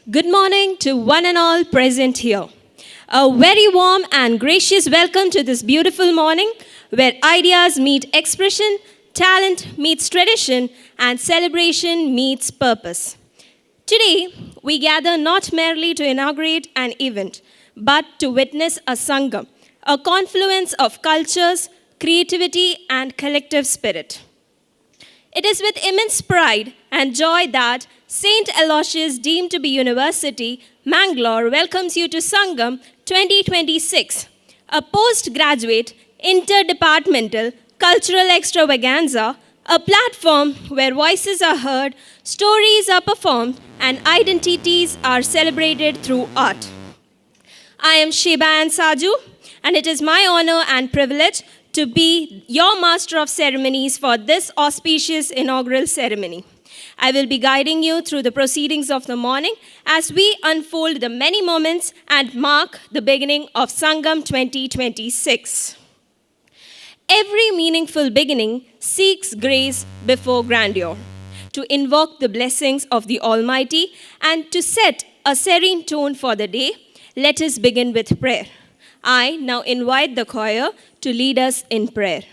Good morning to one and all present here. A very warm and gracious welcome to this beautiful morning where ideas meet expression, talent meets tradition, and celebration meets purpose. Today, we gather not merely to inaugurate an event, but to witness a Sangam, a confluence of cultures, creativity, and collective spirit. It is with immense pride and joy that St. Aloysius, deemed to be University, Mangalore, welcomes you to Sangam 2026, a postgraduate interdepartmental cultural extravaganza, a platform where voices are heard, stories are performed, and identities are celebrated through art. I am Sheban Saju, and it is my honor and privilege to be your master of ceremonies for this auspicious inaugural ceremony. I will be guiding you through the proceedings of the morning as we unfold the many moments and mark the beginning of Sangam 2026. Every meaningful beginning seeks grace before grandeur, to invoke the blessings of the Almighty and to set a serene tone for the day. Let us begin with prayer. I now invite the choir to lead us in prayer.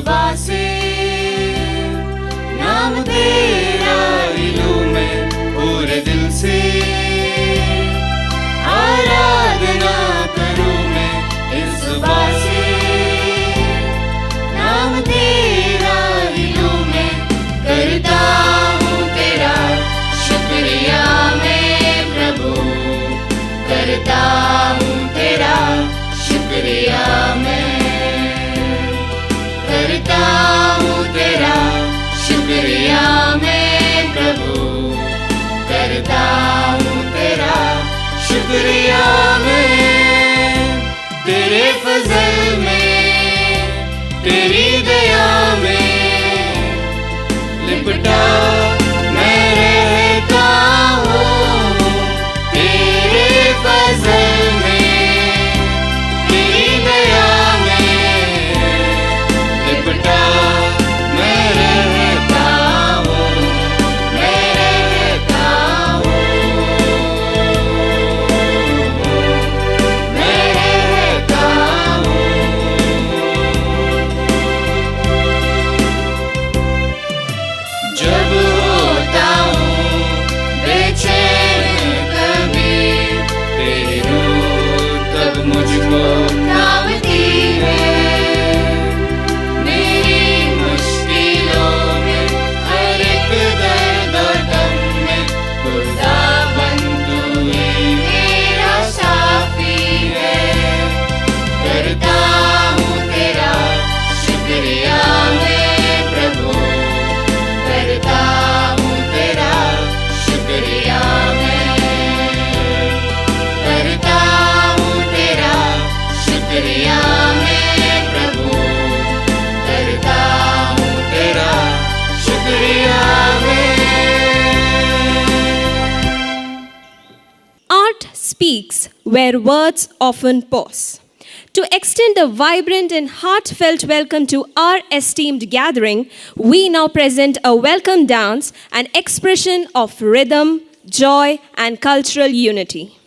जुबां से नाम तेरा इलू में पूरे दिल से आराधना करूं मैं इस जुबां से नाम तेरा इलू में करता हूँ तेरा शुक्रिया मैं प्रभु करता हूँ तेरा शुक्रिया मैं करता हूँ तेरा शुक्रिया मैं प्रभु करता हूँ तेरा शुक्रिया मैं तेरे फजल में तेरी दया में लिपटा मैं रहता हूँ तेरे फजल में तेरी दया मैं रहता हूँ मैं रहता हूँ मैं रहता हूँ जब होता हूँ बेचैन कभी तेरी रूह तब मुझको थामती है Speaks where words often pause. To extend a vibrant and heartfelt welcome to our esteemed gathering, we now present a welcome dance, an expression of rhythm, joy, and cultural unity.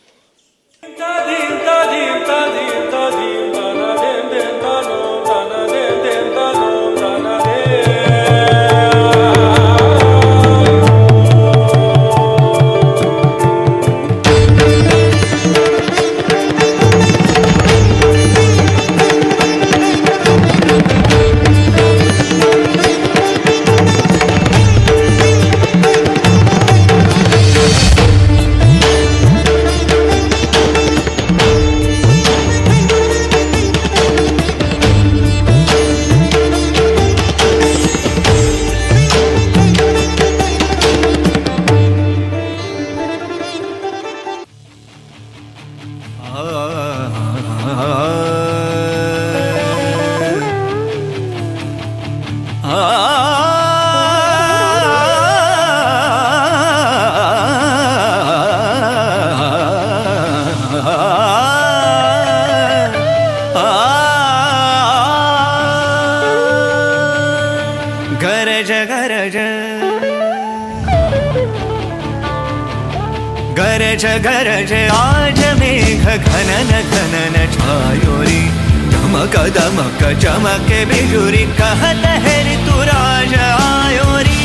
गरज गरज आज मेघ घनन घनन छायो रे दमक दमक चमके बिजुरी कहत है ऋतुराज आयो रे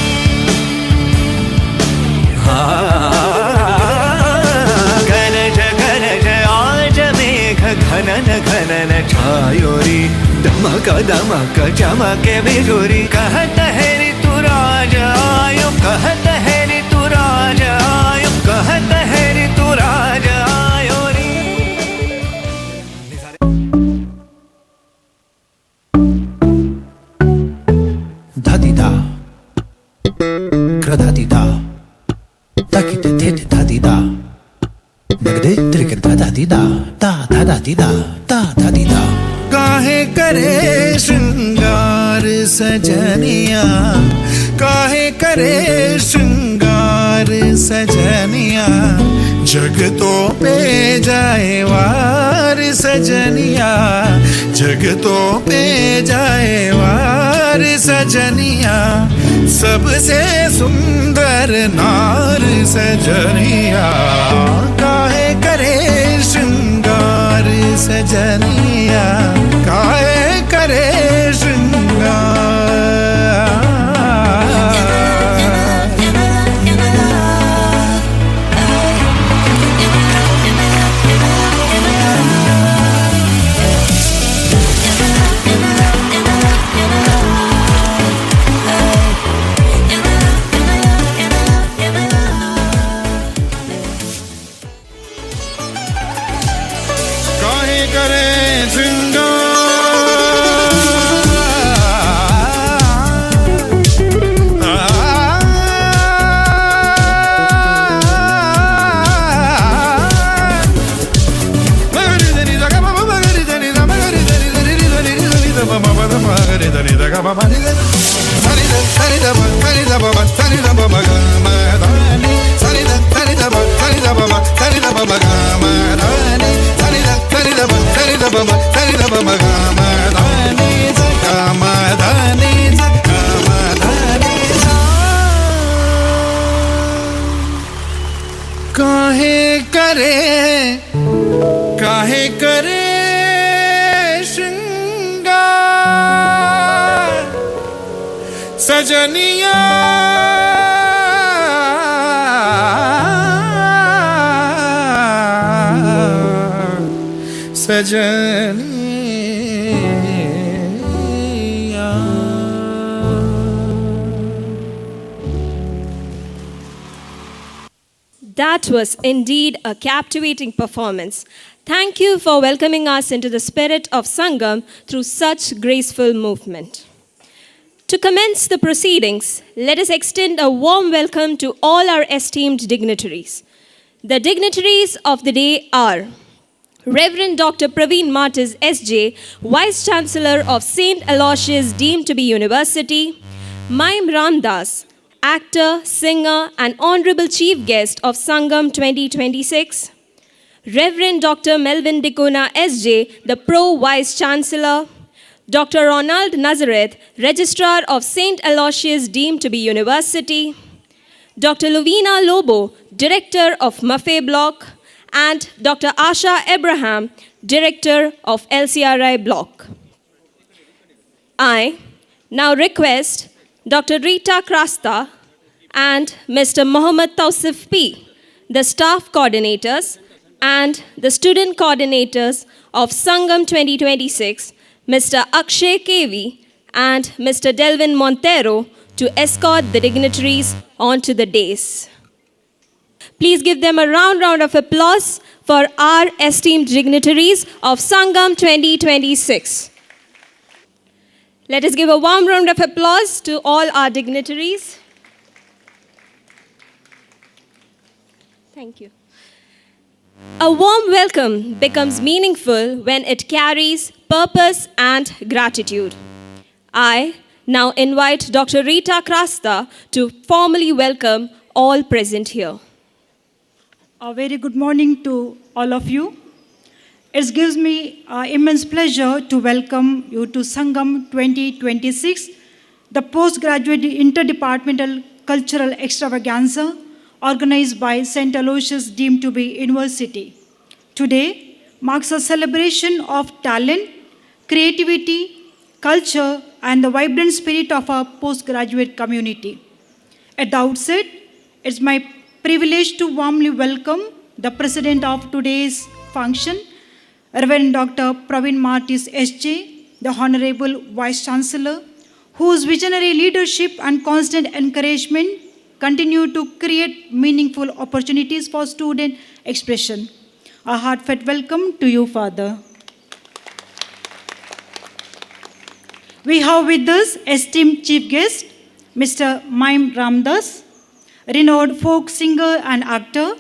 गरज गरज आज मेघ घनन घनन छायो रे दमक दमक चमके बिजुरी कहत है ऋतुराज आयो कहत है ऋतुराज आयो कहत है ऋतुराज आयो रे धादिदा ग्रधादिदा ताकिते थे धादिदा नगदे त्रिक धादिदा ता धादिदा ता धादिदा काहे करे श्रृंगार सजनिया काहे करे श्रृंगार सजनिया जगतों पे जाए वार सजनिया जगतों पे जाए वार सजनिया सबसे सुंदर नार सजनिया काहे करे श्रृंगार सजनिया काहे करे श्रृंगार काहे करे श्रृंगार सजनिया सजनिया That was indeed a captivating performance. Thank you for welcoming us into the spirit of Sangam through such graceful movement. To commence the proceedings, let us extend a warm welcome to all our esteemed dignitaries. The dignitaries of the day are Reverend Dr. Praveen Martis, SJ, Vice Chancellor of St. Aloysius Deemed to be University, Maim Ramdas, actor, singer, and honorable chief guest of Sangam 2026, Reverend Dr. Melvin Dikona, SJ, the Pro Vice Chancellor, Dr. Ronald Nazareth, Registrar of St. Aloysius Deemed to be University, Dr. Lovina Lobo, Director of Maffei Block, and Dr. Asha Abraham, Director of LCRI Block. I now request Dr. Rita Krasta and Mr. Mohammad Tausif P., the staff coordinators and the student coordinators of Sangam 2026, Mr. Akshay KV and Mr. Delvin Montero, to escort the dignitaries onto the dais. Please give them a round of applause for our esteemed dignitaries of Sangam 2026. Let us give a warm round of applause to all our dignitaries. Thank you. A warm welcome becomes meaningful when it carries purpose and gratitude. I now invite Dr. Rita Krasta to formally welcome all present here. A very good morning to all of you. It gives me immense pleasure to welcome you to Sangam 2026, the postgraduate interdepartmental cultural extravaganza, organized by St. Aloysius deemed to be University. Today marks a celebration of talent, creativity, culture, and the vibrant spirit of our postgraduate community. At the outset, it's my privilege to warmly welcome the president of today's function, Reverend Dr. Praveen Martis SJ, the Honorable Vice Chancellor, whose visionary leadership and constant encouragement continue to create meaningful opportunities for student expression. A heartfelt welcome to you, Father. We have with us esteemed chief guest, Mr. Maim Ramdas, renowned folk singer and actor,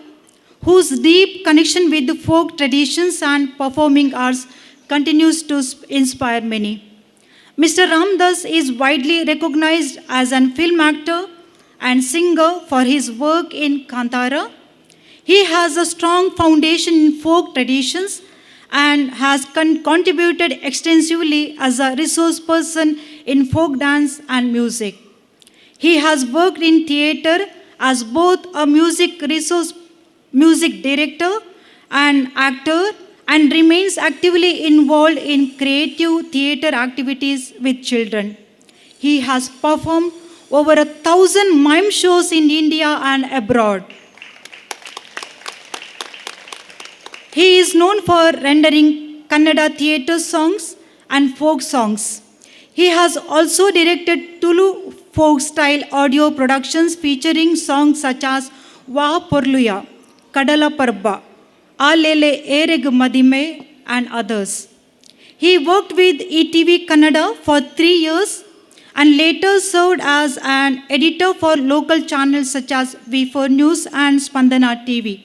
whose deep connection with the folk traditions and performing arts continues to inspire many. Mr. Ramdas is widely recognized as a film actor and singer for his work in Kantara. He has a strong foundation in folk traditions and has contributed extensively as a resource person in folk dance and music. He has worked in theatre as both a music director and actor, and remains actively involved in creative theatre activities with children. He has performed over 1,000 mime shows in India and abroad. He is known for rendering Kannada theatre songs and folk songs. He has also directed Tulu folk-style audio productions featuring songs such as Va Porluya, Kadala Parba, Alele Ereg Madime, and others. He worked with ETV Kannada for 3 years and later served as an editor for local channels such as V4 News and Spandana TV.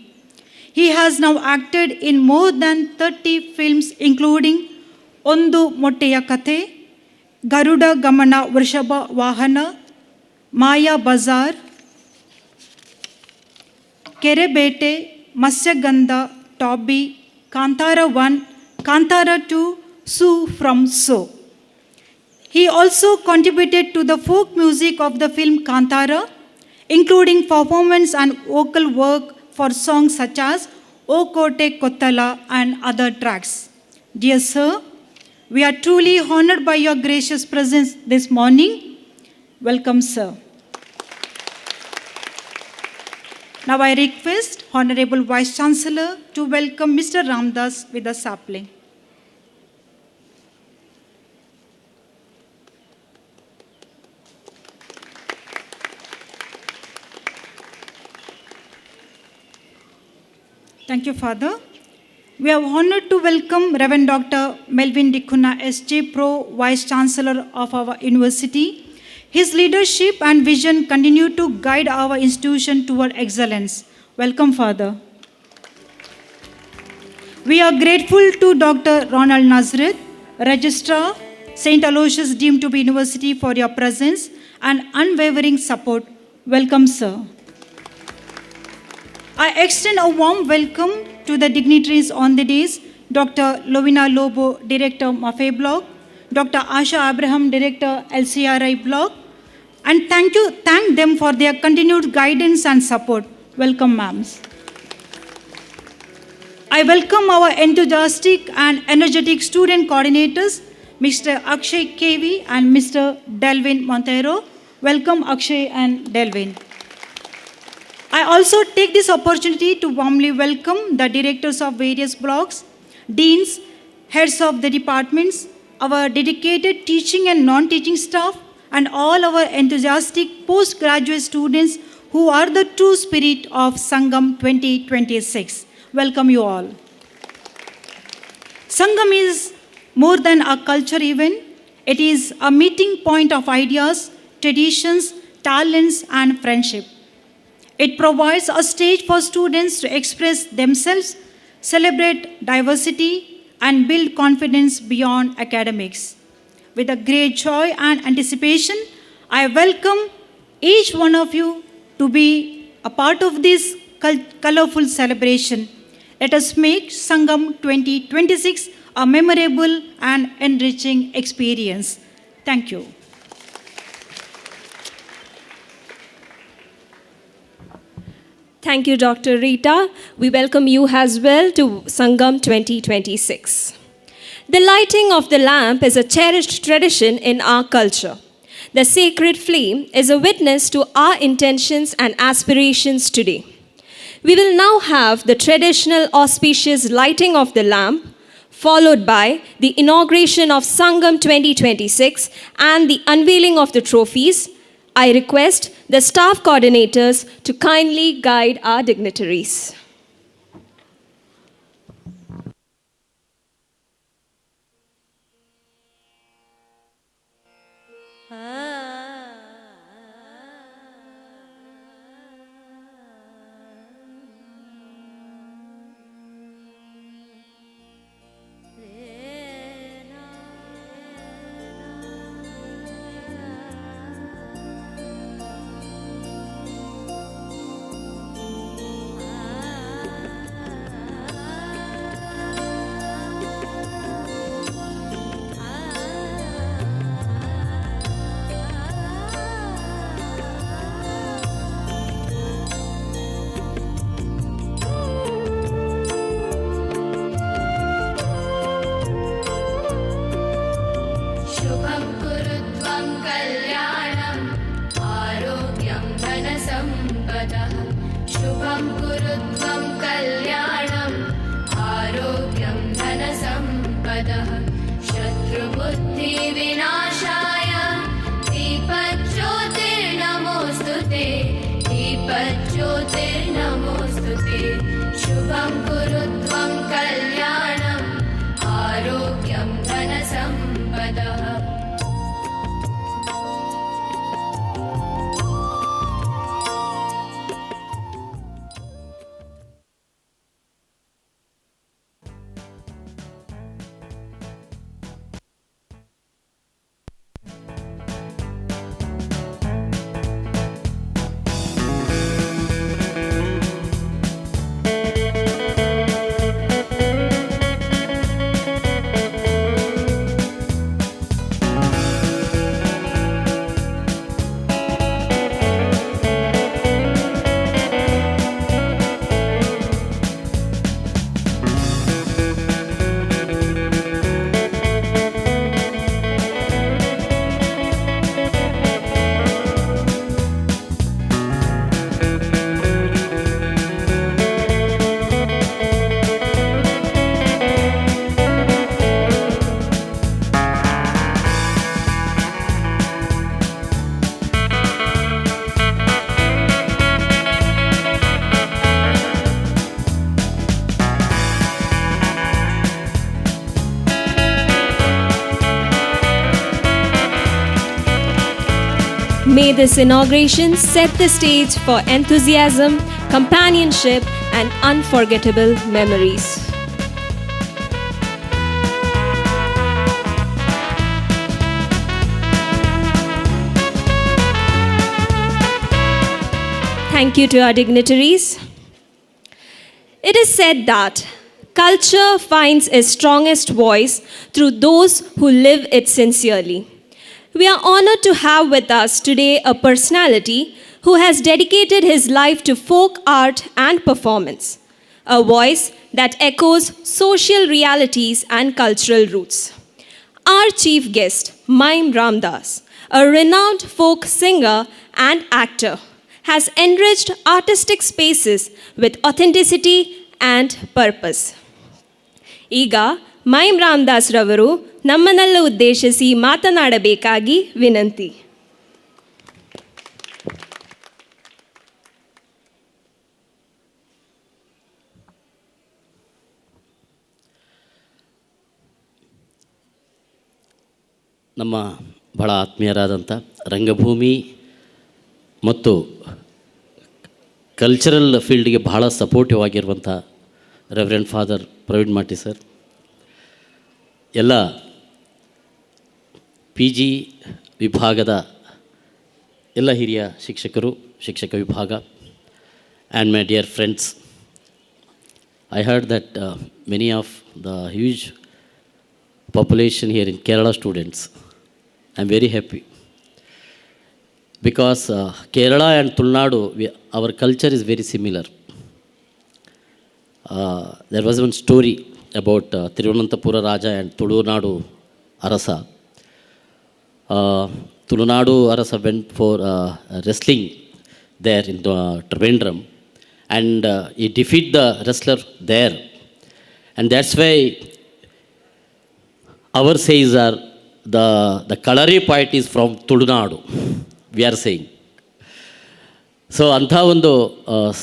He has now acted in more than 30 films including Ondu Motteya Kathe, Garuda Gamana Vrishaba Vahana, Maya Bazar, Kerebete, Matsya Tobi, Kantara 1, Kantara 2, Su from So. He also contributed to the folk music of the film Kantara, including performance and vocal work for songs such as O Kote Kottala and other tracks. Dear Sir, we are truly honored by your gracious presence this morning. Welcome, sir. Now I request Honorable Vice Chancellor to welcome Mr. Ramdas with a sapling. Thank you, Father. We are honored to welcome Reverend Dr. Melvin Dikuna, SJ Pro, Vice Chancellor of our university. His leadership and vision continue to guide our institution toward excellence. Welcome, Father. We are grateful to Dr. Ronald Nazareth, Registrar, St. Aloysius deemed to be University, for your presence and unwavering support. Welcome, sir. I extend a warm welcome to the dignitaries on the days, Dr. Lovina Lobo, Director, Mafe Block, Dr. Asha Abraham, Director, LCRI Block, and thank them for their continued guidance and support. Welcome, ma'ams. I welcome our enthusiastic and energetic student coordinators, Mr. Akshay KV and Mr. Delvin Montero. Welcome, Akshay and Delvin. I also take this opportunity to warmly welcome the directors of various blocks, deans, heads of the departments, our dedicated teaching and non-teaching staff, and all our enthusiastic postgraduate students who are the true spirit of Sangam 2026. Welcome you all. Sangam is more than a culture event. It is a meeting point of ideas, traditions, talents, and friendship. It provides a stage for students to express themselves, celebrate diversity, and build confidence beyond academics. With a great joy and anticipation, I welcome each one of you to be a part of this colorful celebration. Let us make Sangam 2026 a memorable and enriching experience. Thank you. Thank you, Dr. Rita. We welcome you as well to Sangam 2026. The lighting of the lamp is a cherished tradition in our culture. The sacred flame is a witness to our intentions and aspirations today. We will now have the traditional auspicious lighting of the lamp, followed by the inauguration of Sangam 2026 and the unveiling of the trophies. I request the staff coordinators to kindly guide our dignitaries. शुभं कुरुत्वं कल्याणम् आरोग्यं धनसम्पदः शुभं कुरुत्वं कल्याणम् आरोग्यं धनसम्पदः शत्रुबुद्धिविनाशाय दीपज्योतिर्नमोऽस्तु ते दीपज्योतिर्नमोऽस्तु ते शुभं कुरुत्वं कल्याणम् आरोग्यं धनसम्पदः May this inauguration set the stage for enthusiasm, companionship, and unforgettable memories. Thank you to our dignitaries. It is said that culture finds its strongest voice through those who live it sincerely. We are honored to have with us today a personality who has dedicated his life to folk art and performance, a voice that echoes social realities and cultural roots. Our chief guest, Maim Ramdas, a renowned folk singer and actor, has enriched artistic spaces with authenticity and purpose. ಈಗ mime Ramdas ರವರು ನಮ್ಮನ್ನೆಲ್ಲ ಉದ್ದೇಶಿಸಿ ಮಾತನಾಡಬೇಕಾಗಿ ವಿನಂತಿ. ನಮ್ಮ ಬಹಳ ಆತ್ಮೀಯರಾದಂಥ ರಂಗಭೂಮಿ ಮತ್ತು cultural ಫೀಲ್ಡ್ಗೆ ಬಹಳ ಸಪೋರ್ಟಿವ್ ಆಗಿರುವಂಥ ರೆವರೆಂಡ್ ಫಾದರ್ ಪ್ರವೀಣ್ ಮಾಟಿ ಸರ್, ಎಲ್ಲ ಪಿ ಜಿ ವಿಭಾಗದ ಎಲ್ಲ ಹಿರಿಯ ಶಿಕ್ಷಕರು, ಶಿಕ್ಷಕ ವಿಭಾಗ, and my dear friends, I heard that many of the huge population here in Kerala students. I'm very happy. because Kerala and Tulnadu, our culture is very similar. There was one story about Thiruvanantapura Raja and Tulunadu Arasa. Tulunadu Arasa went for wrestling there in the Trivandrum, and he defeated the wrestler there. And that's why our says are the Kalari point is from Tulunadu, we are saying. So ಅಂಥ ಒಂದು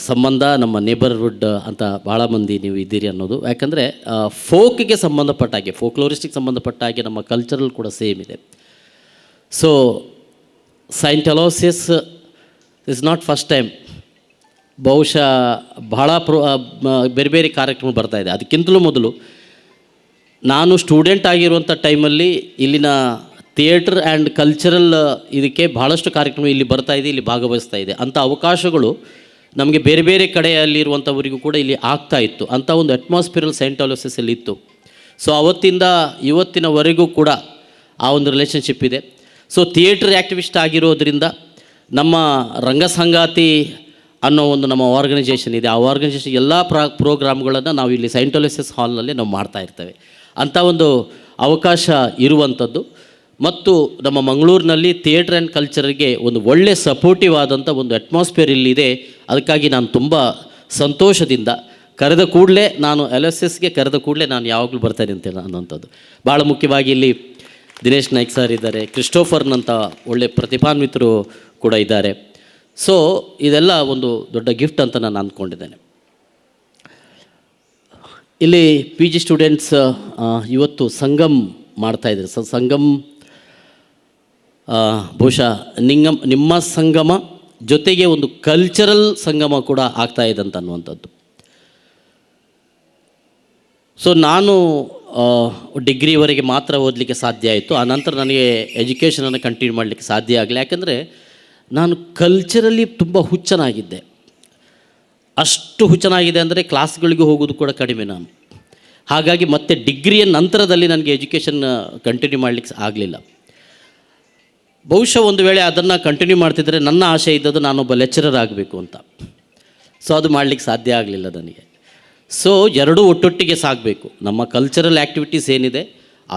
ಸಂಬಂಧ ನಮ್ಮ neighbourhood ಅಂತ ಭಾಳ ಮಂದಿ ನೀವು ಇದ್ದೀರಿ ಅನ್ನೋದು. ಯಾಕಂದರೆ ಫೋಕ್ಗೆ ಸಂಬಂಧಪಟ್ಟ ಹಾಗೆ, ಫೋಕ್ಲೋರಿಸ್ಟಿಗೆ ಸಂಬಂಧಪಟ್ಟ ಹಾಗೆ ನಮ್ಮ ಕಲ್ಚರಲ್ ಕೂಡ ಸೇಮ್ ಇದೆ. So Saint Aloysius is not first time, ಬಹುಶಃ ಬಹಳ ಬೇರೆ ಬೇರೆ ಕಾರ್ಯಕ್ರಮ ಬರ್ತಾಯಿದೆ. ಅದಕ್ಕಿಂತಲೂ ಮೊದಲು ನಾನು ಸ್ಟೂಡೆಂಟ್ ಆಗಿರುವಂಥ ಟೈಮಲ್ಲಿ ಇಲ್ಲಿನ ಥಿಯೇಟ್ರ್ ಆ್ಯಂಡ್ ಕಲ್ಚರಲ್ ಇದಕ್ಕೆ ಭಾಳಷ್ಟು ಕಾರ್ಯಕ್ರಮ ಇಲ್ಲಿ ಬರ್ತಾಯಿದೆ, ಇಲ್ಲಿ ಭಾಗವಹಿಸ್ತಾ ಇದೆ. ಅಂಥ ಅವಕಾಶಗಳು ನಮಗೆ ಬೇರೆ ಬೇರೆ ಕಡೆಯಲ್ಲಿರುವಂಥವರಿಗೂ ಕೂಡ ಇಲ್ಲಿ ಆಗ್ತಾ ಇತ್ತು. ಅಂಥ ಒಂದು ಅಟ್ಮಾಸ್ಫಿಯರಲ್ ಸೈಂಟ್ ಅಲೋಸಿಯಸ್ಸಲ್ಲಿ ಇತ್ತು. ಸೊ ಅವತ್ತಿಂದ ಇವತ್ತಿನವರೆಗೂ ಕೂಡ ಆ ಒಂದು ರಿಲೇಷನ್ಶಿಪ್ ಇದೆ. ಸೊ ಥಿಯೇಟ್ರ್ ಆ್ಯಕ್ಟಿವಿಸ್ಟ್ ಆಗಿರೋದ್ರಿಂದ ನಮ್ಮ ರಂಗಸಂಗಾತಿ ಅನ್ನೋ ಒಂದು ನಮ್ಮ ಆರ್ಗನೈಜೇಷನ್ ಇದೆ. ಆ ಆರ್ಗನೈಜೇಷನ್ ಎಲ್ಲ ಪ್ರೋಗ್ರಾಮ್ಗಳನ್ನು ನಾವು ಇಲ್ಲಿ ಸೈಂಟ್ ಅಲೋಸಿಯಸ್ ಹಾಲ್ನಲ್ಲಿ ನಾವು ಮಾಡ್ತಾ ಇರ್ತೇವೆ. ಅಂಥ ಒಂದು ಅವಕಾಶ ಇರುವಂಥದ್ದು. ಮತ್ತು ನಮ್ಮ ಮಂಗಳೂರಿನಲ್ಲಿ ಥಿಯೇಟ್ರ್ ಆ್ಯಂಡ್ ಕಲ್ಚರ್ಗೆ ಒಂದು ಒಳ್ಳೆಯ ಸಪೋರ್ಟಿವ್ ಆದಂಥ ಒಂದು ಅಟ್ಮಾಸ್ಫಿಯರ್ ಇಲ್ಲಿದೆ. ಅದಕ್ಕಾಗಿ ನಾನು ತುಂಬ ಸಂತೋಷದಿಂದ ಕರೆದ ಕೂಡಲೇ ನಾನು LSSಗೆ ಕರೆದ ಕೂಡಲೇ ನಾನು ಯಾವಾಗಲೂ ಬರ್ತಾನೆ ಅಂತೇಳಿ ಅನ್ನೋಂಥದ್ದು. ಭಾಳ ಮುಖ್ಯವಾಗಿ ಇಲ್ಲಿ ದಿನೇಶ್ ನಾಯ್ಕ್ ಸರ್ ಇದ್ದಾರೆ, ಕ್ರಿಸ್ಟೋಫರ್ನಂಥ ಒಳ್ಳೆಯ ಪ್ರತಿಭಾನ್ವಿತರು ಕೂಡ ಇದ್ದಾರೆ. ಸೊ ಇದೆಲ್ಲ ಒಂದು ದೊಡ್ಡ ಗಿಫ್ಟ್ ಅಂತ ನಾನು ಅಂದ್ಕೊಂಡಿದ್ದೇನೆ. ಇಲ್ಲಿ PG ಸ್ಟೂಡೆಂಟ್ಸ್ ಇವತ್ತು ಸಂಗಮ್ ಮಾಡ್ತಾಯಿದ್ದಾರೆ. ಸಂಗಮ್ ಬಹುಶಃ ನಿಮ್ಮ ಸಂಗಮ ಜೊತೆಗೆ ಒಂದು ಕಲ್ಚರಲ್ ಸಂಗಮ ಕೂಡ ಆಗ್ತಾಯಿದೆ ಅಂತ ಅನ್ನುವಂಥದ್ದು. ಸೊ ನಾನು ಡಿಗ್ರಿವರೆಗೆ ಮಾತ್ರ ಓದಲಿಕ್ಕೆ ಸಾಧ್ಯ ಆಯಿತು. ಆನಂತರ ನನಗೆ ಎಜುಕೇಷನನ್ನು ಕಂಟಿನ್ಯೂ ಮಾಡಲಿಕ್ಕೆ ಸಾಧ್ಯ ಆಗಲಿ. ಯಾಕೆಂದರೆ ನಾನು ಕಲ್ಚರಲ್ಲಿ ತುಂಬ ಹುಚ್ಚನಾಗಿದ್ದೆ. ಅಷ್ಟು ಹುಚ್ಚನಾಗಿದೆ ಅಂದರೆ ಕ್ಲಾಸ್ಗಳಿಗೆ ಹೋಗೋದು ಕೂಡ ಕಡಿಮೆ ನಾನು. ಹಾಗಾಗಿ ಮತ್ತೆ ಡಿಗ್ರಿಯ ನಂತರದಲ್ಲಿ ನನಗೆ ಎಜುಕೇಷನ್ ಕಂಟಿನ್ಯೂ ಮಾಡಲಿಕ್ಕೆ ಆಗಲಿಲ್ಲ. ಬಹುಶಃ ಒಂದು ವೇಳೆ ಅದನ್ನು ಕಂಟಿನ್ಯೂ ಮಾಡ್ತಿದ್ದರೆ ನನ್ನ ಆಸೆ ಇದ್ದದ್ದು ನಾನೊಬ್ಬ ಲೆಕ್ಚರರ್ ಆಗಬೇಕು ಅಂತ. ಸೊ ಅದು ಮಾಡಲಿಕ್ಕೆ ಸಾಧ್ಯ ಆಗಲಿಲ್ಲ ನನಗೆ. ಸೊ ಎರಡೂ ಒಟ್ಟೊಟ್ಟಿಗೆ ಸಾಗಬೇಕು. ನಮ್ಮ ಕಲ್ಚರಲ್ ಆ್ಯಕ್ಟಿವಿಟೀಸ್ ಏನಿದೆ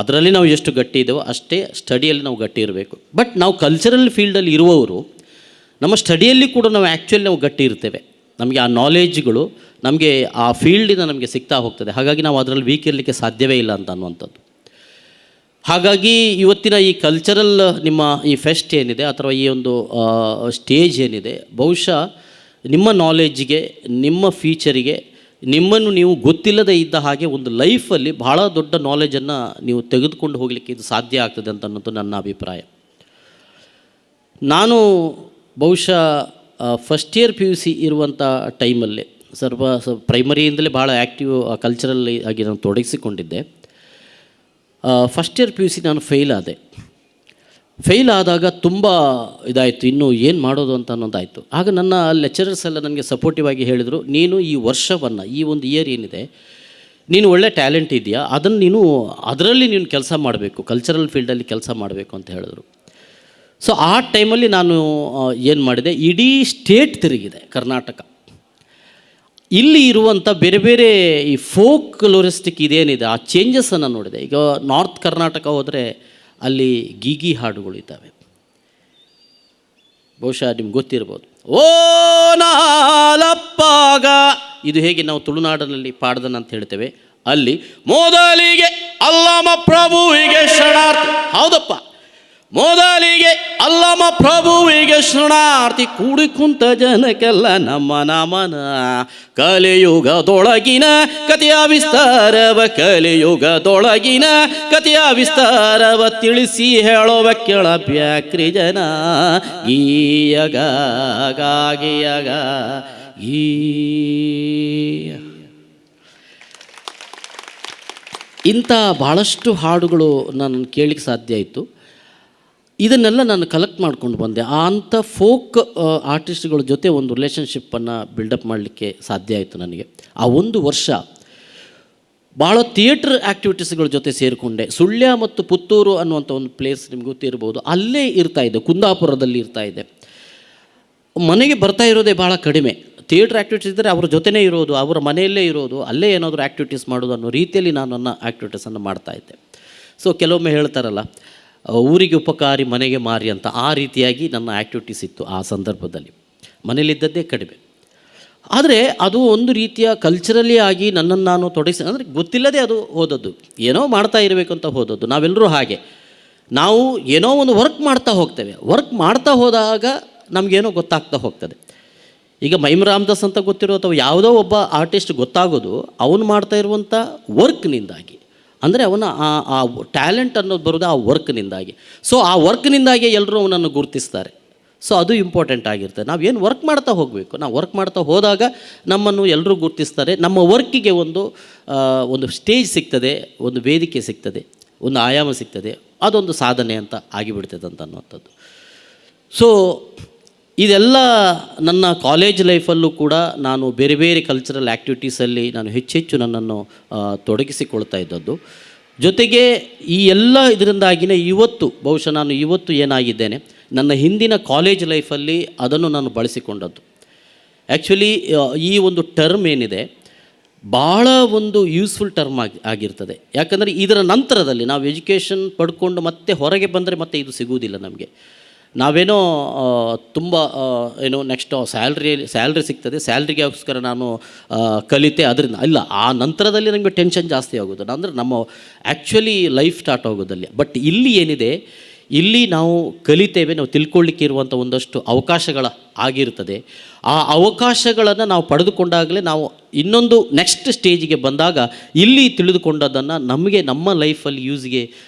ಅದರಲ್ಲಿ ನಾವು ಎಷ್ಟು ಗಟ್ಟಿ ಇದ್ದೇವೋ ಅಷ್ಟೇ ಸ್ಟಡಿಯಲ್ಲಿ ನಾವು ಗಟ್ಟಿ ಇರಬೇಕು. ಬಟ್ ನಾವು ಕಲ್ಚರಲ್ ಫೀಲ್ಡಲ್ಲಿ ಇರುವವರು ನಮ್ಮ ಸ್ಟಡಿಯಲ್ಲಿ ಕೂಡ ನಾವು ಆ್ಯಕ್ಚುಲಿ ನಾವು ಗಟ್ಟಿ ಇರ್ತೇವೆ. ನಮಗೆ ಆ ನಾಲೆಡ್ಜ್ಗಳು ನಮಗೆ ಆ ಫೀಲ್ಡಿಂದ ನಮಗೆ ಸಿಗ್ತಾ ಹೋಗ್ತದೆ. ಹಾಗಾಗಿ ನಾವು ಅದರಲ್ಲಿ ವೀಕ್ ಇರಲಿಕ್ಕೆ ಸಾಧ್ಯವೇ ಇಲ್ಲ ಅಂತ ಅನ್ನುವಂಥದ್ದು. ಹಾಗಾಗಿ ಇವತ್ತಿನ ಈ ಕಲ್ಚರಲ್ ನಿಮ್ಮ ಈ ಫೆಸ್ಟ್ ಏನಿದೆ ಅಥವಾ ಈ ಒಂದು ಸ್ಟೇಜ್ ಏನಿದೆ, ಬಹುಶಃ ನಿಮ್ಮ ನಾಲೆಡ್ಜಿಗೆ, ನಿಮ್ಮ ಫ್ಯೂಚರಿಗೆ, ನಿಮ್ಮನ್ನು ನೀವು ಗೊತ್ತಿಲ್ಲದೆ ಇದ್ದ ಹಾಗೆ ಒಂದು ಲೈಫಲ್ಲಿ ಭಾಳ ದೊಡ್ಡ ನಾಲೆಜನ್ನು ನೀವು ತೆಗೆದುಕೊಂಡು ಹೋಗಲಿಕ್ಕೆ ಇದು ಸಾಧ್ಯ ಆಗ್ತದೆ ಅಂತ ಅನ್ನೋದು ನನ್ನ ಅಭಿಪ್ರಾಯ. ನಾನು ಬಹುಶಃ ಫಸ್ಟ್ ಇಯರ್ PUC ಇರುವಂಥ ಟೈಮಲ್ಲಿ ಪ್ರೈಮರಿಯಿಂದಲೇ ಭಾಳ ಆ್ಯಕ್ಟಿವ್ ಕಲ್ಚರಲ್ಲಿ ಆಗಿ ನಾನು ತೊಡಗಿಸಿಕೊಂಡಿದ್ದೆ. ಫಸ್ಟ್ ಇಯರ್ PUC ನಾನು ಫೇಲ್ ಆದೆ. ಫೇಲ್ ಆದಾಗ ತುಂಬ ಇದಾಯಿತು, ಇನ್ನು ಏನು ಮಾಡೋದು ಅಂತ ಅನ್ನೋದಾಯಿತು. ಆಗ ನನ್ನ ಲೆಕ್ಚರರ್ಸ್ ಎಲ್ಲ ನನಗೆ ಸಪೋರ್ಟಿವ್ ಆಗಿ ಹೇಳಿದರು, ನೀನು ಈ ವರ್ಷವನ್ನು, ಈ ಒಂದು ಇಯರ್ ಏನಿದೆ, ನೀನು ಒಳ್ಳೆ ಟ್ಯಾಲೆಂಟ್ ಇದೆಯಾ, ಅದನ್ನು ನೀನು ಅದರಲ್ಲಿ ನೀನು ಕೆಲಸ ಮಾಡಬೇಕು, ಕಲ್ಚರಲ್ ಫೀಲ್ಡಲ್ಲಿ ಕೆಲಸ ಮಾಡಬೇಕು ಅಂತ ಹೇಳಿದ್ರು. ಸೊ ಆ ಟೈಮಲ್ಲಿ ನಾನು ಏನು ಮಾಡಿದೆ, ಇಡೀ ಸ್ಟೇಟ್ ತಿರುಗಿದೆ, ಕರ್ನಾಟಕ. ಇಲ್ಲಿ ಇರುವಂಥ ಬೇರೆ ಬೇರೆ ಈ ಫೋಕ್ ಲೋರಿಸ್ಟಿಕ್ ಇದೇನಿದೆ ಆ ಚೇಂಜಸನ್ನು ನೋಡಿದೆ. ಈಗ ನಾರ್ತ್ ಕರ್ನಾಟಕ ಹೋದರೆ ಅಲ್ಲಿ ಗೀಗಿ ಹಾಡುಗಳು ಇದ್ದಾವೆ, ಬಹುಶಃ ನಿಮ್ಗೆ ಗೊತ್ತಿರ್ಬೋದು. ಓ ನಾಲಪ್ಪಾಗ, ಇದು ಹೇಗೆ ನಾವು ತುಳುನಾಡಿನಲ್ಲಿ ಪಾಡ್ದನ ಅಂತ ಹೇಳ್ತೇವೆ, ಅಲ್ಲಿ ಮೊದಲಿಗೆ ಅಲ್ಲಮ ಪ್ರಭುವಿಗೆ ಶರಣಾರ್ಥಿ. ಹೌದಪ್ಪ, ಮೊದಲಿಗೆ ಅಲ್ಲಮ ಪ್ರಭುವಿಗೆ ಶರಣಾರ್ಥಿ, ಕೂಡಿ ಕುಂತ ಜನಕ್ಕೆಲ್ಲ ನಮ್ಮ ನಮನ. ಕಲಿಯುಗದೊಳಗಿನ ಕಥೆಯ ವಿಸ್ತಾರವ, ಕಲಿಯುಗದೊಳಗಿನ ಕಥೆಯ ವಿಸ್ತಾರವ ತಿಳಿಸಿ ಹೇಳುವ ಕೇಳಬ್ಯಾಕ್ರಿ ಜನ. ಗೀಯಗ ಗಾಗಿಯಗ ಗೀಯ. ಇಂಥ ಭಾಳಷ್ಟು ಹಾಡುಗಳು ನಾನು ಕೇಳಲಿಕ್ಕೆ ಸಾಧ್ಯ ಆಯಿತು. ಇದನ್ನೆಲ್ಲ ನಾನು ಕಲೆಕ್ಟ್ ಮಾಡ್ಕೊಂಡು ಬಂದೆ. ಅಂಥ ಫೋಕ್ ಆರ್ಟಿಸ್ಟ್ಗಳ ಜೊತೆ ಒಂದು ರಿಲೇಷನ್ಶಿಪ್ಪನ್ನು ಬಿಲ್ಡಪ್ ಮಾಡಲಿಕ್ಕೆ ಸಾಧ್ಯ ಆಯಿತು ನನಗೆ. ಆ ಒಂದು ವರ್ಷ ಭಾಳ ಥಿಯೇಟ್ರ್ ಆ್ಯಕ್ಟಿವಿಟೀಸ್ಗಳ ಜೊತೆ ಸೇರಿಕೊಂಡೆ. ಸುಳ್ಯ ಮತ್ತು ಪುತ್ತೂರು ಅನ್ನುವಂಥ ಒಂದು ಪ್ಲೇಸ್ ನಿಮ್ಗೆ ಗೊತ್ತಿರ್ಬೋದು, ಅಲ್ಲೇ ಇರ್ತಾಯಿದ್ದೆ, ಕುಂದಾಪುರದಲ್ಲಿ ಇರ್ತಾಯಿದ್ದೆ. ಮನೆಗೆ ಬರ್ತಾ ಇರೋದೇ ಭಾಳ ಕಡಿಮೆ. ಥಿಯೇಟ್ರ್ ಆ್ಯಕ್ಟಿವಿಟೀಸ್ ಇದ್ದರೆ ಅವ್ರ ಜೊತೆನೇ ಇರೋದು, ಅವರ ಮನೆಯಲ್ಲೇ ಇರೋದು, ಅಲ್ಲೇ ಏನಾದರೂ ಆ್ಯಕ್ಟಿವಿಟೀಸ್ ಮಾಡೋದು ಅನ್ನೋ ರೀತಿಯಲ್ಲಿ ನಾನು ನನ್ನ ಆ್ಯಕ್ಟಿವಿಟೀಸನ್ನು ಮಾಡ್ತಾಯಿದ್ದೆ. ಸೊ ಕೆಲವೊಮ್ಮೆ ಹೇಳ್ತಾರಲ್ಲ, ಊರಿಗೆ ಉಪಕಾರಿ ಮನೆಗೆ ಮಾರಿ ಅಂತ, ಆ ರೀತಿಯಾಗಿ ನನ್ನ ಆ್ಯಕ್ಟಿವಿಟೀಸ್ ಇತ್ತು ಆ ಸಂದರ್ಭದಲ್ಲಿ. ಮನೇಲಿದ್ದದ್ದೇ ಕಡಿಮೆ. ಆದರೆ ಅದು ಒಂದು ರೀತಿಯ ಕಲ್ಚರಲಿ ಆಗಿ ನನ್ನನ್ನು ನಾನು ತೊಡಗಿಸಿ, ಅಂದರೆ ಗೊತ್ತಿಲ್ಲದೆ ಅದು ಹೋದದ್ದು, ಏನೋ ಮಾಡ್ತಾ ಇರಬೇಕು ಅಂತ ಹೋದದ್ದು. ನಾವೆಲ್ಲರೂ ಹಾಗೆ, ನಾವು ಏನೋ ಒಂದು ವರ್ಕ್ ಮಾಡ್ತಾ ಹೋಗ್ತೇವೆ. ವರ್ಕ್ ಮಾಡ್ತಾ ಹೋದಾಗ ನಮಗೇನೋ ಗೊತ್ತಾಗ್ತಾ ಹೋಗ್ತದೆ. ಈಗ ಮೈಮ್ ರಾಮದಾಸ್ ಅಂತ ಗೊತ್ತಿರೋ ಅಥವಾ ಯಾವುದೋ ಒಬ್ಬ ಆರ್ಟಿಸ್ಟ್ ಗೊತ್ತಾಗೋದು ಅವನು ಮಾಡ್ತಾ ಇರುವಂಥ ವರ್ಕ್ನಿಂದಾಗಿ, ಅಂದರೆ ಅವನ ಆ ಟ್ಯಾಲೆಂಟ್ ಅನ್ನೋದು ಬರೋದು ಆ ವರ್ಕ್ನಿಂದಾಗಿ. ಸೊ ಆ ವರ್ಕ್ನಿಂದಾಗಿ ಎಲ್ಲರೂ ಅವನನ್ನು ಗುರುತಿಸ್ತಾರೆ. ಸೊ ಅದು ಇಂಪಾರ್ಟೆಂಟ್ ಆಗಿರ್ತದೆ. ನಾವೇನು ವರ್ಕ್ ಮಾಡ್ತಾ ಹೋಗಬೇಕು, ನಾವು ವರ್ಕ್ ಮಾಡ್ತಾ ಹೋದಾಗ ನಮ್ಮನ್ನು ಎಲ್ಲರೂ ಗುರುತಿಸ್ತಾರೆ. ನಮ್ಮ ವರ್ಕಿಗೆ ಒಂದು ಸ್ಟೇಜ್ ಸಿಗ್ತದೆ, ಒಂದು ವೇದಿಕೆ ಸಿಗ್ತದೆ, ಒಂದು ಆಯಾಮ ಸಿಗ್ತದೆ. ಅದೊಂದು ಸಾಧನೆ ಅಂತ ಆಗಿಬಿಡ್ತದೆ ಅಂತ ಅನ್ನುವಂಥದ್ದು. ಸೊ ಇದೆಲ್ಲ ನನ್ನ ಕಾಲೇಜ್ ಲೈಫಲ್ಲೂ ಕೂಡ ನಾನು ಬೇರೆ ಬೇರೆ ಕಲ್ಚರಲ್ ಆ್ಯಕ್ಟಿವಿಟೀಸಲ್ಲಿ ನಾನು ಹೆಚ್ಚೆಚ್ಚು ನನ್ನನ್ನು ತೊಡಗಿಸಿಕೊಳ್ತಾ ಇದ್ದದ್ದು. ಜೊತೆಗೆ ಈ ಎಲ್ಲ ಇದರಿಂದಾಗಿಯೇ ಬಹುಶಃ ನಾನು ಇವತ್ತು ಏನಾಗಿದ್ದೇನೆ, ನನ್ನ ಹಿಂದಿನ ಕಾಲೇಜ್ ಲೈಫಲ್ಲಿ ಅದನ್ನು ನಾನು ಬಳಸಿಕೊಂಡದ್ದು. ಆ್ಯಕ್ಚುಲಿ ಈ ಒಂದು ಟರ್ಮ್ ಏನಿದೆ ಭಾಳ ಒಂದು ಯೂಸ್ಫುಲ್ ಟರ್ಮ್ ಆಗಿರ್ತದೆ. ಯಾಕಂದರೆ ಇದರ ನಂತರದಲ್ಲಿ ನಾವು ಎಜುಕೇಷನ್ ಪಡ್ಕೊಂಡು ಮತ್ತೆ ಹೊರಗೆ ಬಂದರೆ ಮತ್ತೆ ಇದು ಸಿಗುವುದಿಲ್ಲ ನಮಗೆ. ನಾವೇನೋ ತುಂಬ ನೆಕ್ಸ್ಟ್ ಸ್ಯಾಲ್ರಿ ಸಿಗ್ತದೆ, ಸ್ಯಾಲ್ರಿಗೋಸ್ಕರ ನಾನು ಕಲಿತೆ, ಅದರಿಂದ ಇಲ್ಲ, ಆ ನಂತರದಲ್ಲಿ ನಮಗೆ ಟೆನ್ಷನ್ ಜಾಸ್ತಿ ಆಗೋದು, ಅಂದರೆ ನಮ್ಮ ಆ್ಯಕ್ಚುಲಿ ಲೈಫ್ ಸ್ಟಾರ್ಟ್ ಆಗೋದಲ್ಲಿ. ಬಟ್ ಇಲ್ಲಿ ಏನಿದೆ, ಇಲ್ಲಿ ನಾವು ಕಲಿತೇವೆ, ನಾವು ತಿಳ್ಕೊಳ್ಳಿಕ್ಕೆ ಇರುವಂಥ ಒಂದಷ್ಟು ಅವಕಾಶಗಳ ಆಗಿರ್ತದೆ. ಆ ಅವಕಾಶಗಳನ್ನು ನಾವು ಪಡೆದುಕೊಂಡಾಗಲೇ ನಾವು ಇನ್ನೊಂದು ನೆಕ್ಸ್ಟ್ ಸ್ಟೇಜಿಗೆ ಬಂದಾಗ ಇಲ್ಲಿ ತಿಳಿದುಕೊಂಡದನ್ನು ನಮಗೆ ನಮ್ಮ ಲೈಫಲ್ಲಿ ಯೂಸ್ಗೆ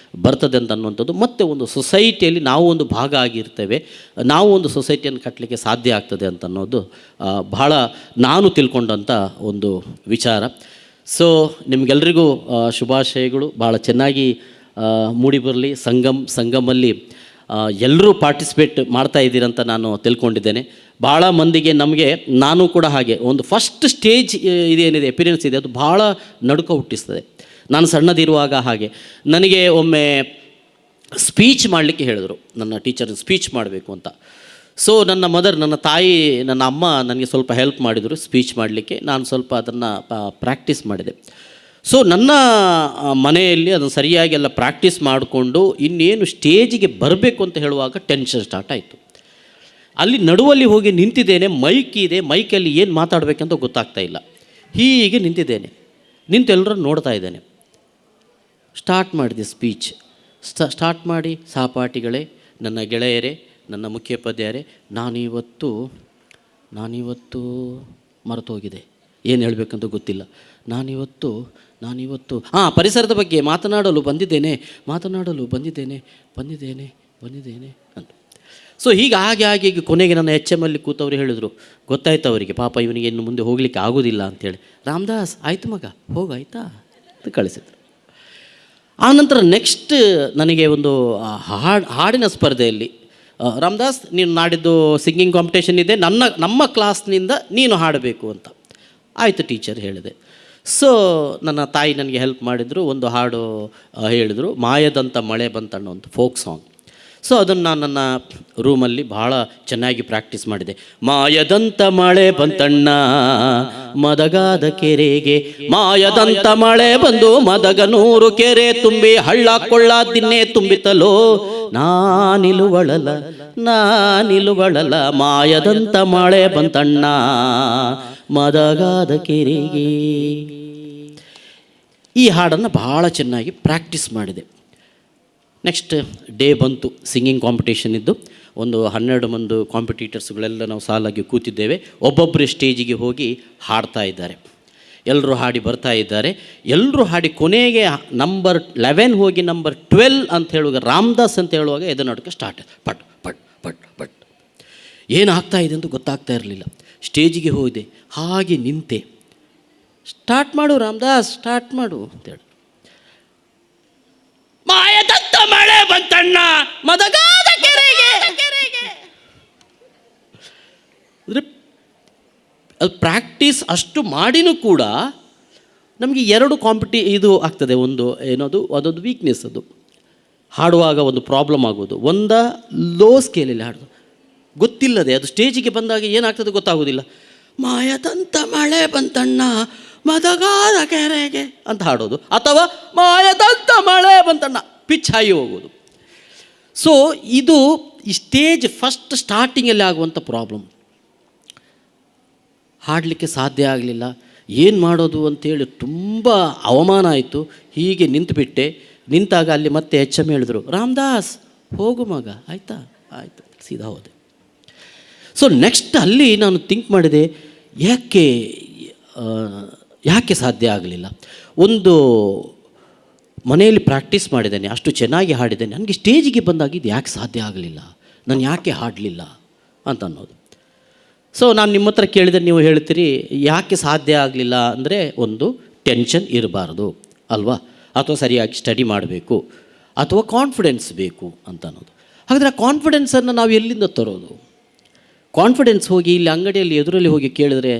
ಬರ್ತದೆ ಅಂತ ಅನ್ನುವಂಥದ್ದು. ಮತ್ತು ಒಂದು ಸೊಸೈಟಿಯಲ್ಲಿ ನಾವು ಒಂದು ಭಾಗ ಆಗಿರ್ತೇವೆ, ನಾವು ಒಂದು ಸೊಸೈಟಿಯನ್ನು ಕಟ್ಟಲಿಕ್ಕೆ ಸಾಧ್ಯ ಆಗ್ತದೆ ಅಂತ ಅನ್ನೋದು ಬಹಳ ನಾನು ತಿಳ್ಕೊಂಡಂಥ ಒಂದು ವಿಚಾರ. ಸೊ ನಿಮಗೆಲ್ರಿಗೂ ಶುಭಾಶಯಗಳು. ಭಾಳ ಚೆನ್ನಾಗಿ ಮೂಡಿ ಬರಲಿ. ಸಂಗಮಲ್ಲಿ ಎಲ್ಲರೂ ಪಾರ್ಟಿಸಿಪೇಟ್ ಮಾಡ್ತಾ ಇದ್ದೀರಂತ ನಾನು ತಿಳ್ಕೊಂಡಿದ್ದೇನೆ. ಭಾಳ ಮಂದಿಗೆ, ನಾನು ಕೂಡ ಹಾಗೆ ಒಂದು ಫಸ್ಟ್ ಸ್ಟೇಜ್ ಇದೇನಿದೆ, ಎಪಿರಿಯನ್ಸ್ ಇದೆ, ಅದು ಭಾಳ ನಡುಕ ಹುಟ್ಟಿಸ್ತದೆ. ನಾನು ಸಣ್ಣದಿರುವಾಗ ಹಾಗೆ ನನಗೆ ಒಮ್ಮೆ ಸ್ಪೀಚ್ ಮಾಡಲಿಕ್ಕೆ ಹೇಳಿದರು, ನನ್ನ ಟೀಚರ್ ಸ್ಪೀಚ್ ಮಾಡಬೇಕು ಅಂತ. ಸೊ ನನ್ನ ತಾಯಿ, ನನ್ನ ಅಮ್ಮ ನನಗೆ ಸ್ವಲ್ಪ ಹೆಲ್ಪ್ ಮಾಡಿದರು ಸ್ಪೀಚ್ ಮಾಡಲಿಕ್ಕೆ. ನಾನು ಸ್ವಲ್ಪ ಅದನ್ನು ಪ್ರಾಕ್ಟೀಸ್ ಮಾಡಿದೆ. ಸೊ ನನ್ನ ಮನೆಯಲ್ಲಿ ಅದನ್ನು ಸರಿಯಾಗಿ ಎಲ್ಲ ಪ್ರಾಕ್ಟೀಸ್ ಮಾಡಿಕೊಂಡು ಇನ್ನೇನು ಸ್ಟೇಜಿಗೆ ಬರಬೇಕು ಅಂತ ಹೇಳುವಾಗ ಟೆನ್ಷನ್ ಸ್ಟಾರ್ಟ್ ಆಯಿತು. ಅಲ್ಲಿ ನಡುವಲ್ಲಿ ಹೋಗಿ ನಿಂತಿದ್ದೇನೆ, ಮೈಕ್ ಇದೆ, ಮೈಕಲ್ಲಿ ಏನು ಮಾತಾಡಬೇಕಂತ ಗೊತ್ತಾಗ್ತಾ ಇಲ್ಲ. ಹೀಗೆ ನಿಂತಿದ್ದೇನೆ, ನಿಂತು ಎಲ್ಲರೂ ನೋಡ್ತಾ ಇದ್ದೇನೆ. ಸ್ಟಾರ್ಟ್ ಮಾಡಿದೆ ಸ್ಪೀಚ್. ಸ್ಟಾರ್ಟ್ ಮಾಡಿ, ಸಹಪಾಠಿಗಳೇ, ನನ್ನ ಗೆಳೆಯರೇ, ನನ್ನ ಮುಖ್ಯೋಪಾಧ್ಯಾಯರೇ, ನಾನಿವತ್ತು ಮರೆತೋಗಿದೆ, ಏನು ಹೇಳಬೇಕಂತ ಗೊತ್ತಿಲ್ಲ. ನಾನಿವತ್ತು ಪರಿಸರದ ಬಗ್ಗೆ ಮಾತನಾಡಲು ಬಂದಿದ್ದೇನೆ ಅಂತ. ಸೊ ಹಾಗೆ ಕೊನೆಗೆ ನನ್ನ HM ಕೂತವ್ರು ಹೇಳಿದರು, ಗೊತ್ತಾಯ್ತು ಅವರಿಗೆ, ಪಾಪ ಇವನಿಗೆ ಇನ್ನು ಮುಂದೆ ಹೋಗಲಿಕ್ಕೆ ಆಗೋದಿಲ್ಲ ಅಂಥೇಳಿ. ರಾಮದಾಸ್, ಆಯಿತು ಮಗ, ಹೋಗಾಯ್ತಾ ಅಂತ ಕಳಿಸಿದ್ರು. ಆನಂತರ ನೆಕ್ಸ್ಟ್ ನನಗೆ ಒಂದು ಹಾಡಿನ ಸ್ಪರ್ಧೆಯಲ್ಲಿ, ರಾಮದಾಸ್ ನೀನು ನಾಡಿದ್ದು ಸಿಂಗಿಂಗ್ ಕಾಂಪಿಟೇಷನ್ ಇದೆ, ನಮ್ಮ ಕ್ಲಾಸ್ನಿಂದ ನೀನು ಹಾಡಬೇಕು ಅಂತ. ಆಯಿತು ಟೀಚರ್ ಹೇಳಿದೆ. ಸೊ ನನ್ನ ತಾಯಿ ನನಗೆ ಹೆಲ್ಪ್ ಮಾಡಿದರು, ಒಂದು ಹಾಡು ಹೇಳಿದರು, ಮಾಯದಂಥ ಮಳೆ ಬಂತಣ್ಣೋ ಒಂದು ಫೋಕ್ ಸಾಂಗ್. ಸೊ ಅದನ್ನು ನಾನು ನನ್ನ ರೂಮಲ್ಲಿ ಭಾಳ ಚೆನ್ನಾಗಿ ಪ್ರಾಕ್ಟೀಸ್ ಮಾಡಿದೆ. ಮಾಯದಂಥ ಮಳೆ ಬಂತಣ್ಣ ಮದಗಾದ ಕೆರೆಗೆ, ಮಾಯದಂಥ ಮಳೆ ಬಂದು ಮದಗನೂರು ಕೆರೆ ತುಂಬಿ, ಹಳ್ಳ ಕೊಳ್ಳ ದಿನ್ನೆ ತುಂಬಿತಲೋ ನಾನಿಲುವಳಲ, ಮಾಯದಂಥ ಮಳೆ ಬಂತಣ್ಣ ಮದಗಾದ ಕೆರೆಗೆ. ಈ ಹಾಡನ್ನು ಭಾಳ ಚೆನ್ನಾಗಿ ಪ್ರಾಕ್ಟೀಸ್ ಮಾಡಿದೆ. ನೆಕ್ಸ್ಟ್ ಡೇ ಬಂತು, ಸಿಂಗಿಂಗ್ ಕಾಂಪಿಟೇಷನ್ ಇದ್ದು. ಒಂದು 12 ಮಂದಿ ಕಾಂಪಿಟೀಟರ್ಸ್ಗಳೆಲ್ಲ ನಾವು ಸಾಲಾಗಿ ಕೂತಿದ್ದೇವೆ. ಒಬ್ಬೊಬ್ಬರು ಸ್ಟೇಜಿಗೆ ಹೋಗಿ ಹಾಡ್ತಾ ಇದ್ದಾರೆ. ಎಲ್ಲರೂ ಹಾಡಿ ಬರ್ತಾ ಇದ್ದಾರೆ. ಎಲ್ಲರೂ ಹಾಡಿ ಕೊನೆಗೆ ನಂಬರ್ 11 ಹೋಗಿ ನಂಬರ್ 12 ಅಂತ ಹೇಳುವಾಗ, ರಾಮದಾಸ್ ಅಂತ ಹೇಳುವಾಗ ಎದೆ ನಡುಕ ಸ್ಟಾರ್ಟ್. ಪಟ್ ಪಟ್ ಪಟ್ ಪಟ್ ಏನಾಗ್ತಾ ಇದೆ ಅಂತ ಗೊತ್ತಾಗ್ತಾ ಇರಲಿಲ್ಲ. ಸ್ಟೇಜಿಗೆ ಹೋದೆ, ಹಾಗೆ ನಿಂತೆ. ಸ್ಟಾರ್ಟ್ ಮಾಡು ರಾಮದಾಸ್, ಸ್ಟಾರ್ಟ್ ಮಾಡು ಅಂತೇಳಿ. ಮಾಯದಂತ ಮಳೆ ಬಂತಣ್ಣ ಮದಗಾದ ಕೆರೆಗೆ. ಅಂದರೆ ಅದು ಪ್ರಾಕ್ಟೀಸ್ ಅಷ್ಟು ಮಾಡಿನೂ ಕೂಡ ನಮಗೆ 2 ಇದು ಆಗ್ತದೆ. ಒಂದು ಏನದು, ಅದೊಂದು ವೀಕ್ನೆಸ್. ಅದು ಹಾಡುವಾಗ ಒಂದು ಪ್ರಾಬ್ಲಮ್ ಆಗೋದು. ಲೋ ಸ್ಕೇಲಲ್ಲಿ ಹಾಡೋದು, ಗೊತ್ತಿಲ್ಲದೆ ಅದು ಸ್ಟೇಜಿಗೆ ಬಂದಾಗ ಏನಾಗ್ತದೆ ಗೊತ್ತಾಗೋದಿಲ್ಲ. ಮಾಯದಂತ ಮಳೆ ಬಂತಣ್ಣ ಮದಗಾದ ಕೆರೆಗೆ ಅಂತ ಹಾಡೋದು, ಅಥವಾ ಮಾಯದಂತ ಮಳೆ ಬಂತಣ್ಣ ಪಿಚ್ ಹಾಯಿ ಹೋಗೋದು. ಸೊ ಇದು ಈ ಸ್ಟೇಜ್ ಫಸ್ಟ್ ಸ್ಟಾರ್ಟಿಂಗಲ್ಲಿ ಆಗುವಂಥ ಪ್ರಾಬ್ಲಮ್. ಹಾಡಲಿಕ್ಕೆ ಸಾಧ್ಯ ಆಗಲಿಲ್ಲ, ಏನು ಮಾಡೋದು ಅಂತೇಳಿ ತುಂಬ ಅವಮಾನ ಆಯಿತು. ಹೀಗೆ ನಿಂತುಬಿಟ್ಟೆ. ನಿಂತಾಗ ಅಲ್ಲಿ ಮತ್ತೆ ಎಚ್ ಎಮ್ ಹೇಳಿದ್ರು, ರಾಮದಾಸ್ ಹೋಗು ಮಗ, ಆಯಿತಾ ಆಯಿತು, ಸೀದಾ ಹೋದೆ. ಸೊ ನೆಕ್ಸ್ಟ್ ಅಲ್ಲಿ ನಾನು ಥಿಂಕ್ ಮಾಡಿದೆ, ಯಾಕೆ ಸಾಧ್ಯ ಆಗಲಿಲ್ಲ. ಒಂದು ಮನೆಯಲ್ಲಿ ಪ್ರಾಕ್ಟೀಸ್ ಮಾಡಿದ್ದೇನೆ, ಅಷ್ಟು ಚೆನ್ನಾಗಿ ಹಾಡಿದ್ದೇನೆ, ನನಗೆ ಸ್ಟೇಜಿಗೆ ಬಂದಾಗ ಇದು ಯಾಕೆ ಸಾಧ್ಯ ಆಗಲಿಲ್ಲ, ನಾನು ಯಾಕೆ ಹಾಡಲಿಲ್ಲ ಅಂತ ಅನ್ನೋದು. ಸೊ ನಾನು ನಿಮ್ಮ ಹತ್ರ ಕೇಳಿದರೆ ನೀವು ಹೇಳ್ತೀರಿ ಯಾಕೆ ಸಾಧ್ಯ ಆಗಲಿಲ್ಲ ಅಂದರೆ, ಒಂದು ಟೆನ್ಷನ್ ಇರಬಾರ್ದು ಅಲ್ವಾ, ಅಥವಾ ಸರಿಯಾಗಿ ಸ್ಟಡಿ ಮಾಡಬೇಕು, ಅಥವಾ ಕಾನ್ಫಿಡೆನ್ಸ್ ಬೇಕು ಅಂತ ಅನ್ನೋದು. ಹಾಗಾದರೆ ಆ ಕಾನ್ಫಿಡೆನ್ಸನ್ನು ನಾವು ಎಲ್ಲಿಂದ ತರೋದು? ಕಾನ್ಫಿಡೆನ್ಸ್ ಹೋಗಿ ಇಲ್ಲಿ ಅಂಗಡಿಯಲ್ಲಿ ಎದುರಲ್ಲಿ ಹೋಗಿ ಕೇಳಿದ್ರೆ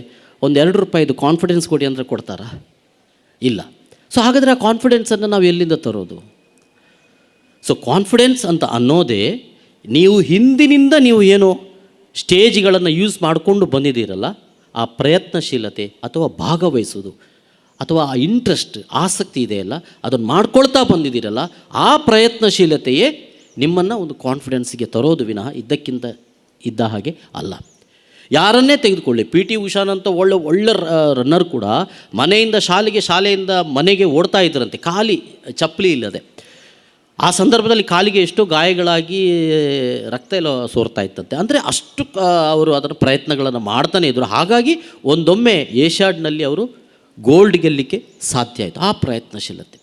ಒಂದು ₹2 ಕಾನ್ಫಿಡೆನ್ಸ್ ಕೊಡಿ ಅಂದರೆ ಕೊಡ್ತಾರಾ? ಇಲ್ಲ. ಸೊ ಹಾಗಾದರೆ ಆ ಕಾನ್ಫಿಡೆನ್ಸನ್ನು ನಾವು ಎಲ್ಲಿಂದ ತರೋದು? ಸೊ ಕಾನ್ಫಿಡೆನ್ಸ್ ಅಂತ ಅನ್ನೋದೇ ನೀವು ಹಿಂದಿನಿಂದ ನೀವು ಏನೋ ಸ್ಟೇಜ್ಗಳನ್ನು ಯೂಸ್ ಮಾಡಿಕೊಂಡು ಬಂದಿದ್ದೀರಲ್ಲ, ಆ ಪ್ರಯತ್ನಶೀಲತೆ ಅಥವಾ ಭಾಗವಹಿಸೋದು ಅಥವಾ ಆ ಇಂಟ್ರೆಸ್ಟ್ ಆಸಕ್ತಿ ಇದೆಯಲ್ಲ, ಅದನ್ನು ಮಾಡ್ಕೊಳ್ತಾ ಬಂದಿದ್ದೀರಲ್ಲ, ಆ ಪ್ರಯತ್ನಶೀಲತೆಯೇ ನಿಮ್ಮನ್ನು ಒಂದು ಕಾನ್ಫಿಡೆನ್ಸ್ಗೆ ತರೋದು ವಿನಃ ಇದ್ದಕ್ಕಿಂತ ಇದ್ದ ಹಾಗೆ ಅಲ್ಲ. ಯಾರನ್ನೇ ತೆಗೆದುಕೊಳ್ಳಿ, PT ಉಷಾನಂತ ಒಳ್ಳೆ ರನ್ನರ್ ಕೂಡ ಮನೆಯಿಂದ ಶಾಲೆಗೆ, ಶಾಲೆಯಿಂದ ಮನೆಗೆ ಓಡ್ತಾ ಇದ್ದರಂತೆ ಖಾಲಿ ಚಪ್ಪಲಿ ಇಲ್ಲದೆ. ಆ ಸಂದರ್ಭದಲ್ಲಿ ಕಾಲಿಗೆ ಎಷ್ಟೋ ಗಾಯಗಳಾಗಿ ರಕ್ತ ಎಲ್ಲ ಸೋರ್ತಾ ಇತ್ತಂತೆ. ಅಂದರೆ ಅಷ್ಟು ಅವರು ಅದರ ಪ್ರಯತ್ನಗಳನ್ನು ಮಾಡ್ತಾನೆ ಇದ್ದರು. ಹಾಗಾಗಿ ಒಂದೊಮ್ಮೆ ಏಷ್ಯಾಡ್ನಲ್ಲಿ ಅವರು ಗೋಲ್ಡ್ ಗೆಲ್ಲಲಿಕ್ಕೆ ಸಾಧ್ಯ ಆಯಿತು, ಆ ಪ್ರಯತ್ನಶೀಲತೆ.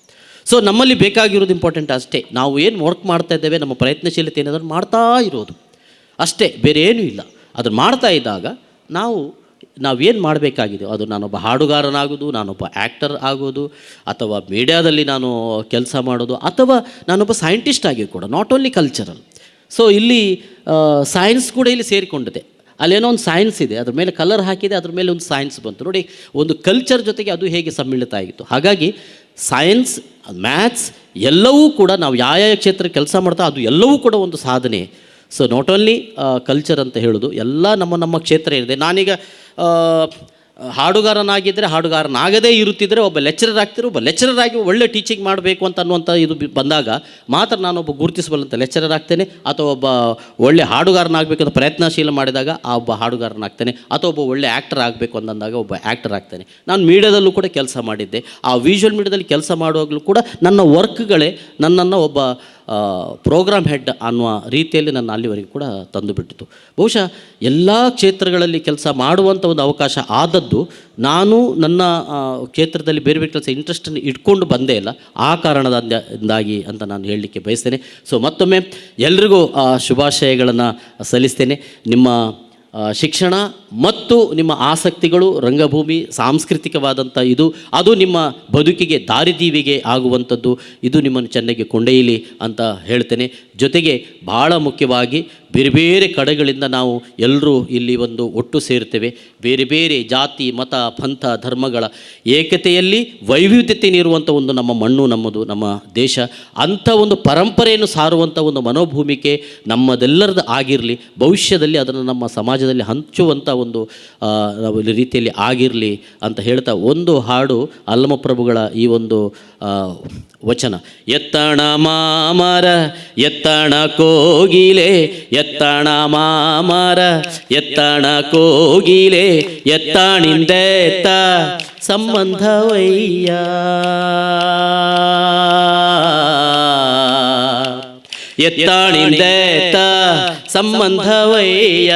ಸೊ ನಮ್ಮಲ್ಲಿ ಬೇಕಾಗಿರೋದು ಇಂಪಾರ್ಟೆಂಟ್ ಅಷ್ಟೇ, ನಾವು ಏನು ವರ್ಕ್ ಮಾಡ್ತಾ ಇದ್ದೇವೆ, ನಮ್ಮ ಪ್ರಯತ್ನಶೀಲತೆ ಏನಾದರೂ ಮಾಡ್ತಾ ಇರೋದು ಅಷ್ಟೇ, ಬೇರೆ ಏನೂ ಇಲ್ಲ. ಅದನ್ನು ಮಾಡ್ತಾ ಇದ್ದಾಗ ನಾವೇನು ಮಾಡಬೇಕಾಗಿದೆ, ಅದು ನಾನೊಬ್ಬ ಹಾಡುಗಾರನಾಗೋದು, ನಾನೊಬ್ಬ ಆ್ಯಕ್ಟರ್ ಆಗೋದು, ಅಥವಾ ಮೀಡಿಯಾದಲ್ಲಿ ನಾನು ಕೆಲಸ ಮಾಡೋದು, ಅಥವಾ ನಾನೊಬ್ಬ ಸೈಂಟಿಸ್ಟ್ ಆಗಿ ಕೂಡ, ನಾಟ್ ಓನ್ಲಿ ಕಲ್ಚರಲ್. ಸೊ ಇಲ್ಲಿ ಸೈನ್ಸ್ ಕೂಡ ಇಲ್ಲಿ ಸೇರಿಕೊಂಡಿದೆ. ಅಲ್ಲೇನೋ ಒಂದು ಸೈನ್ಸ್ ಇದೆ, ಅದ್ರ ಮೇಲೆ ಕಲರ್ ಹಾಕಿದೆ, ಅದ್ರ ಮೇಲೆ ಒಂದು ಸೈನ್ಸ್ ಬಂತು ನೋಡಿ. ಒಂದು ಕಲ್ಚರ್ ಜೊತೆಗೆ ಅದು ಹೇಗೆ ಸಮ್ಮಿಳಿತ ಆಗಿತ್ತು. ಹಾಗಾಗಿ ಸೈನ್ಸ್, ಮ್ಯಾಥ್ಸ್ ಎಲ್ಲವೂ ಕೂಡ ನಾವು ಯಾವ ಕ್ಷೇತ್ರ ಕೆಲಸ ಮಾಡ್ತಾ ಅದು ಎಲ್ಲವೂ ಕೂಡ ಒಂದು ಸಾಧನೆ. ಸೊ ನಾಟ್ ಓನ್ಲಿ ಕಲ್ಚರ್ ಅಂತ ಹೇಳೋದು, ಎಲ್ಲ ನಮ್ಮ ಕ್ಷೇತ್ರ ಏನಿದೆ. ನಾನೀಗ ಹಾಡುಗಾರನಾಗಿದ್ದರೆ, ಹಾಡುಗಾರನಾಗದೇ ಇರುತ್ತಿದ್ದರೆ ಒಬ್ಬ ಲೆಕ್ಚರರ್ ಆಗ್ತಿರೋ, ಒಬ್ಬ ಲೆಕ್ಚರರ್ ಆಗಿ ಒಳ್ಳೆ ಟೀಚಿಂಗ್ ಮಾಡಬೇಕು ಅಂತ ಅನ್ನುವಂಥ ಇದು ಬಂದಾಗ ಮಾತ್ರ ನಾನೊಬ್ಬ ಗುರುತಿಸಬಲ್ಲಂಥ ಲೆಕ್ಚರರ್ ಆಗ್ತೇನೆ, ಅಥವಾ ಒಬ್ಬ ಒಳ್ಳೆ ಹಾಡುಗಾರನಾಗಬೇಕಂತ ಪ್ರಯತ್ನಶೀಲ ಮಾಡಿದಾಗ ಆ ಒಬ್ಬ ಹಾಡುಗಾರನಾಗ್ತೇನೆ, ಅಥವಾ ಒಬ್ಬ ಒಳ್ಳೆ ಆ್ಯಕ್ಟರ್ ಆಗಬೇಕು ಅಂತಂದಾಗ ಒಬ್ಬ ಆ್ಯಕ್ಟರ್ ಆಗ್ತೇನೆ. ನಾನು ಮೀಡಿಯಾದಲ್ಲೂ ಕೂಡ ಕೆಲಸ ಮಾಡಿದ್ದೆ. ಆ ವಿಜುವಲ್ ಮೀಡಿಯಾದಲ್ಲಿ ಕೆಲಸ ಮಾಡುವಾಗಲೂ ಕೂಡ ನನ್ನ ವರ್ಕ್ಗಳೇ ನನ್ನನ್ನು ಒಬ್ಬ ಪ್ರೋಗ್ರಾಮ್ ಹೆಡ್ ಅನ್ನುವ ರೀತಿಯಲ್ಲಿ ನನ್ನ ಅಲ್ಲಿವರೆಗೂ ಕೂಡ ತಂದುಬಿಟ್ಟಿತು. ಬಹುಶಃ ಎಲ್ಲ ಕ್ಷೇತ್ರಗಳಲ್ಲಿ ಕೆಲಸ ಮಾಡುವಂಥ ಒಂದು ಅವಕಾಶ ಆದದ್ದು ನಾನು ನನ್ನ ಕ್ಷೇತ್ರದಲ್ಲಿ ಬೇರೆ ಬೇರೆ ಕೆಲಸ ಇಂಟ್ರೆಸ್ಟನ್ನು ಇಟ್ಕೊಂಡು ಬಂದೇ ಇಲ್ಲ, ಆ ಕಾರಣದಿಂದಾಗಿ ಅಂತ ನಾನು ಹೇಳಲಿಕ್ಕೆ ಬಯಸ್ತೇನೆ. ಸೊ ಮತ್ತೊಮ್ಮೆ ಎಲ್ರಿಗೂ ಶುಭಾಶಯಗಳನ್ನು ಸಲ್ಲಿಸ್ತೇನೆ. ನಿಮ್ಮ ಶಿಕ್ಷಣ ಮತ್ತು ನಿಮ್ಮ ಆಸಕ್ತಿಗಳು, ರಂಗಭೂಮಿ, ಸಾಂಸ್ಕೃತಿಕವಾದಂಥ ಅದು ನಿಮ್ಮ ಬದುಕಿಗೆ ದಾರಿದೀವಿಗೆ ಆಗುವಂಥದ್ದು. ಇದು ನಿಮ್ಮನ್ನು ಚೆನ್ನಾಗಿ ಕೊಂಡೊಯ್ಯಲಿ ಅಂತ ಹೇಳ್ತೇನೆ. ಜೊತೆಗೆ ಭಾಳ ಮುಖ್ಯವಾಗಿ ಬೇರೆ ಬೇರೆ ಕಡೆಗಳಿಂದ ನಾವು ಎಲ್ಲರೂ ಇಲ್ಲಿ ಒಂದು ಒಟ್ಟು ಸೇರ್ತೇವೆ. ಬೇರೆ ಬೇರೆ ಜಾತಿ, ಮತ, ಪಂಥ, ಧರ್ಮಗಳ ಏಕತೆಯಲ್ಲಿ ವೈವಿಧ್ಯತೆ ಇರುವಂಥ ಒಂದು ನಮ್ಮ ಮಣ್ಣು, ನಮ್ಮದು, ನಮ್ಮ ದೇಶ. ಅಂಥ ಒಂದು ಪರಂಪರೆಯನ್ನು ಸಾರುವಂಥ ಒಂದು ಮನೋಭೂಮಿಕೆ ನಮ್ಮದೆಲ್ಲರದ್ದು ಆಗಿರಲಿ. ಭವಿಷ್ಯದಲ್ಲಿ ಅದನ್ನು ನಮ್ಮ ಸಮಾಜದಲ್ಲಿ ಹಂಚುವಂಥ ಒಂದು ರೀತಿಯಲ್ಲಿ ಆಗಿರಲಿ ಅಂತ ಹೇಳ್ತಾ ಒಂದು ಹಾಡು ಅಲ್ಲಮಪ್ರಭುಗಳ ಈ ಒಂದು ವಚನ. ಎತ್ತಣ ಮಾಮರ ಎತ್ತಣ ಕೋಗಿಲೆ, ಎತ್ತಣ ಮಾಮರ ಎತ್ತಣ ಕೋಗಿಲೆ, ಎತ್ತಾಣಿಂದೆತ್ತ ಸಂಬಂಧವಯ್ಯ. ಎತ್ತಾಣಿಂದೆತ್ತ ಸಂಬಂಧವಯ್ಯ.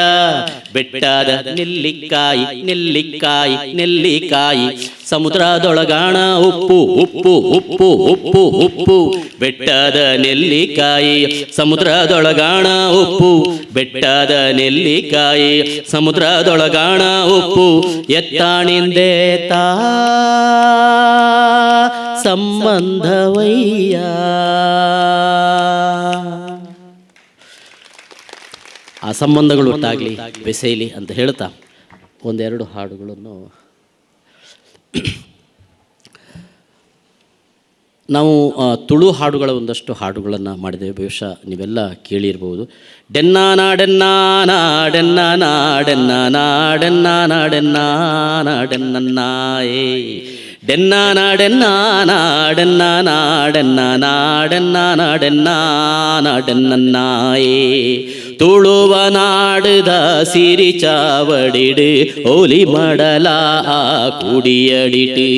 ಬೆಟ್ಟದ ನೆಲ್ಲಿಕಾಯಿ ನೆಲ್ಲಿಕಾಯಿ ನೆಲ್ಲಿಕಾಯಿ, ಸಮುದ್ರದೊಳಗಾಣ ಉಪ್ಪು ಉಪ್ಪು ಉಪ್ಪು ಉಪ್ಪು ಉಪ್ಪು. ಬೆಟ್ಟದ ನೆಲ್ಲಿಕಾಯಿ ಸಮುದ್ರದೊಳಗಾಣ ಉಪ್ಪು, ಬೆಟ್ಟದ ನೆಲ್ಲಿಕಾಯಿ ಸಮುದ್ರದೊಳಗಾಣ ಉಪ್ಪು. ಎತ್ತಾಣಿಂದೇತ ಸಂಬಂಧವಯ್ಯ. ಆ ಸಂಬಂಧಗಳು ಒಟ್ಟಾಗಲಿ, ಬೆಸೆಯಲಿ ಅಂತ ಹೇಳ್ತಾ ಒಂದೆರಡು ಹಾಡುಗಳನ್ನು ನಾವು ತುಳು ಹಾಡುಗಳ ಒಂದಷ್ಟು ಹಾಡುಗಳನ್ನು ಮಾಡಿದ್ದೇವೆ. ಬಹುಶಃ ನೀವೆಲ್ಲ ಕೇಳಿರ್ಬೋದು. ಡೆನ್ನಾ ನಾಡೆನ್ನಾ ನಾಡೆನ್ನಾ ನಾಡೆನ್ನಾ ನಾಡೆನ್ನಾ ನಾಡೆನ್ನಾ ನಾಡೆನ್ನನ್ನಾಯೇ ಡೆನ್ನಾ ನಾಡೆನ್ನಾ ನಾಡೆನ್ನಾ ನಾಡೆನ್ನಾ ನಾಡೆನ್ನಾ ನಾಡೆನ್ನಾ ನಾಡೆನ್ನನ್ನಾಯೇ ತುಳುವ ನಾಡುದ ಸಿರಿ ಚಾವಡಿಡು ಓಲಿ ಮಡಲ ಕುಡಿಯಡಿಟ್ಟು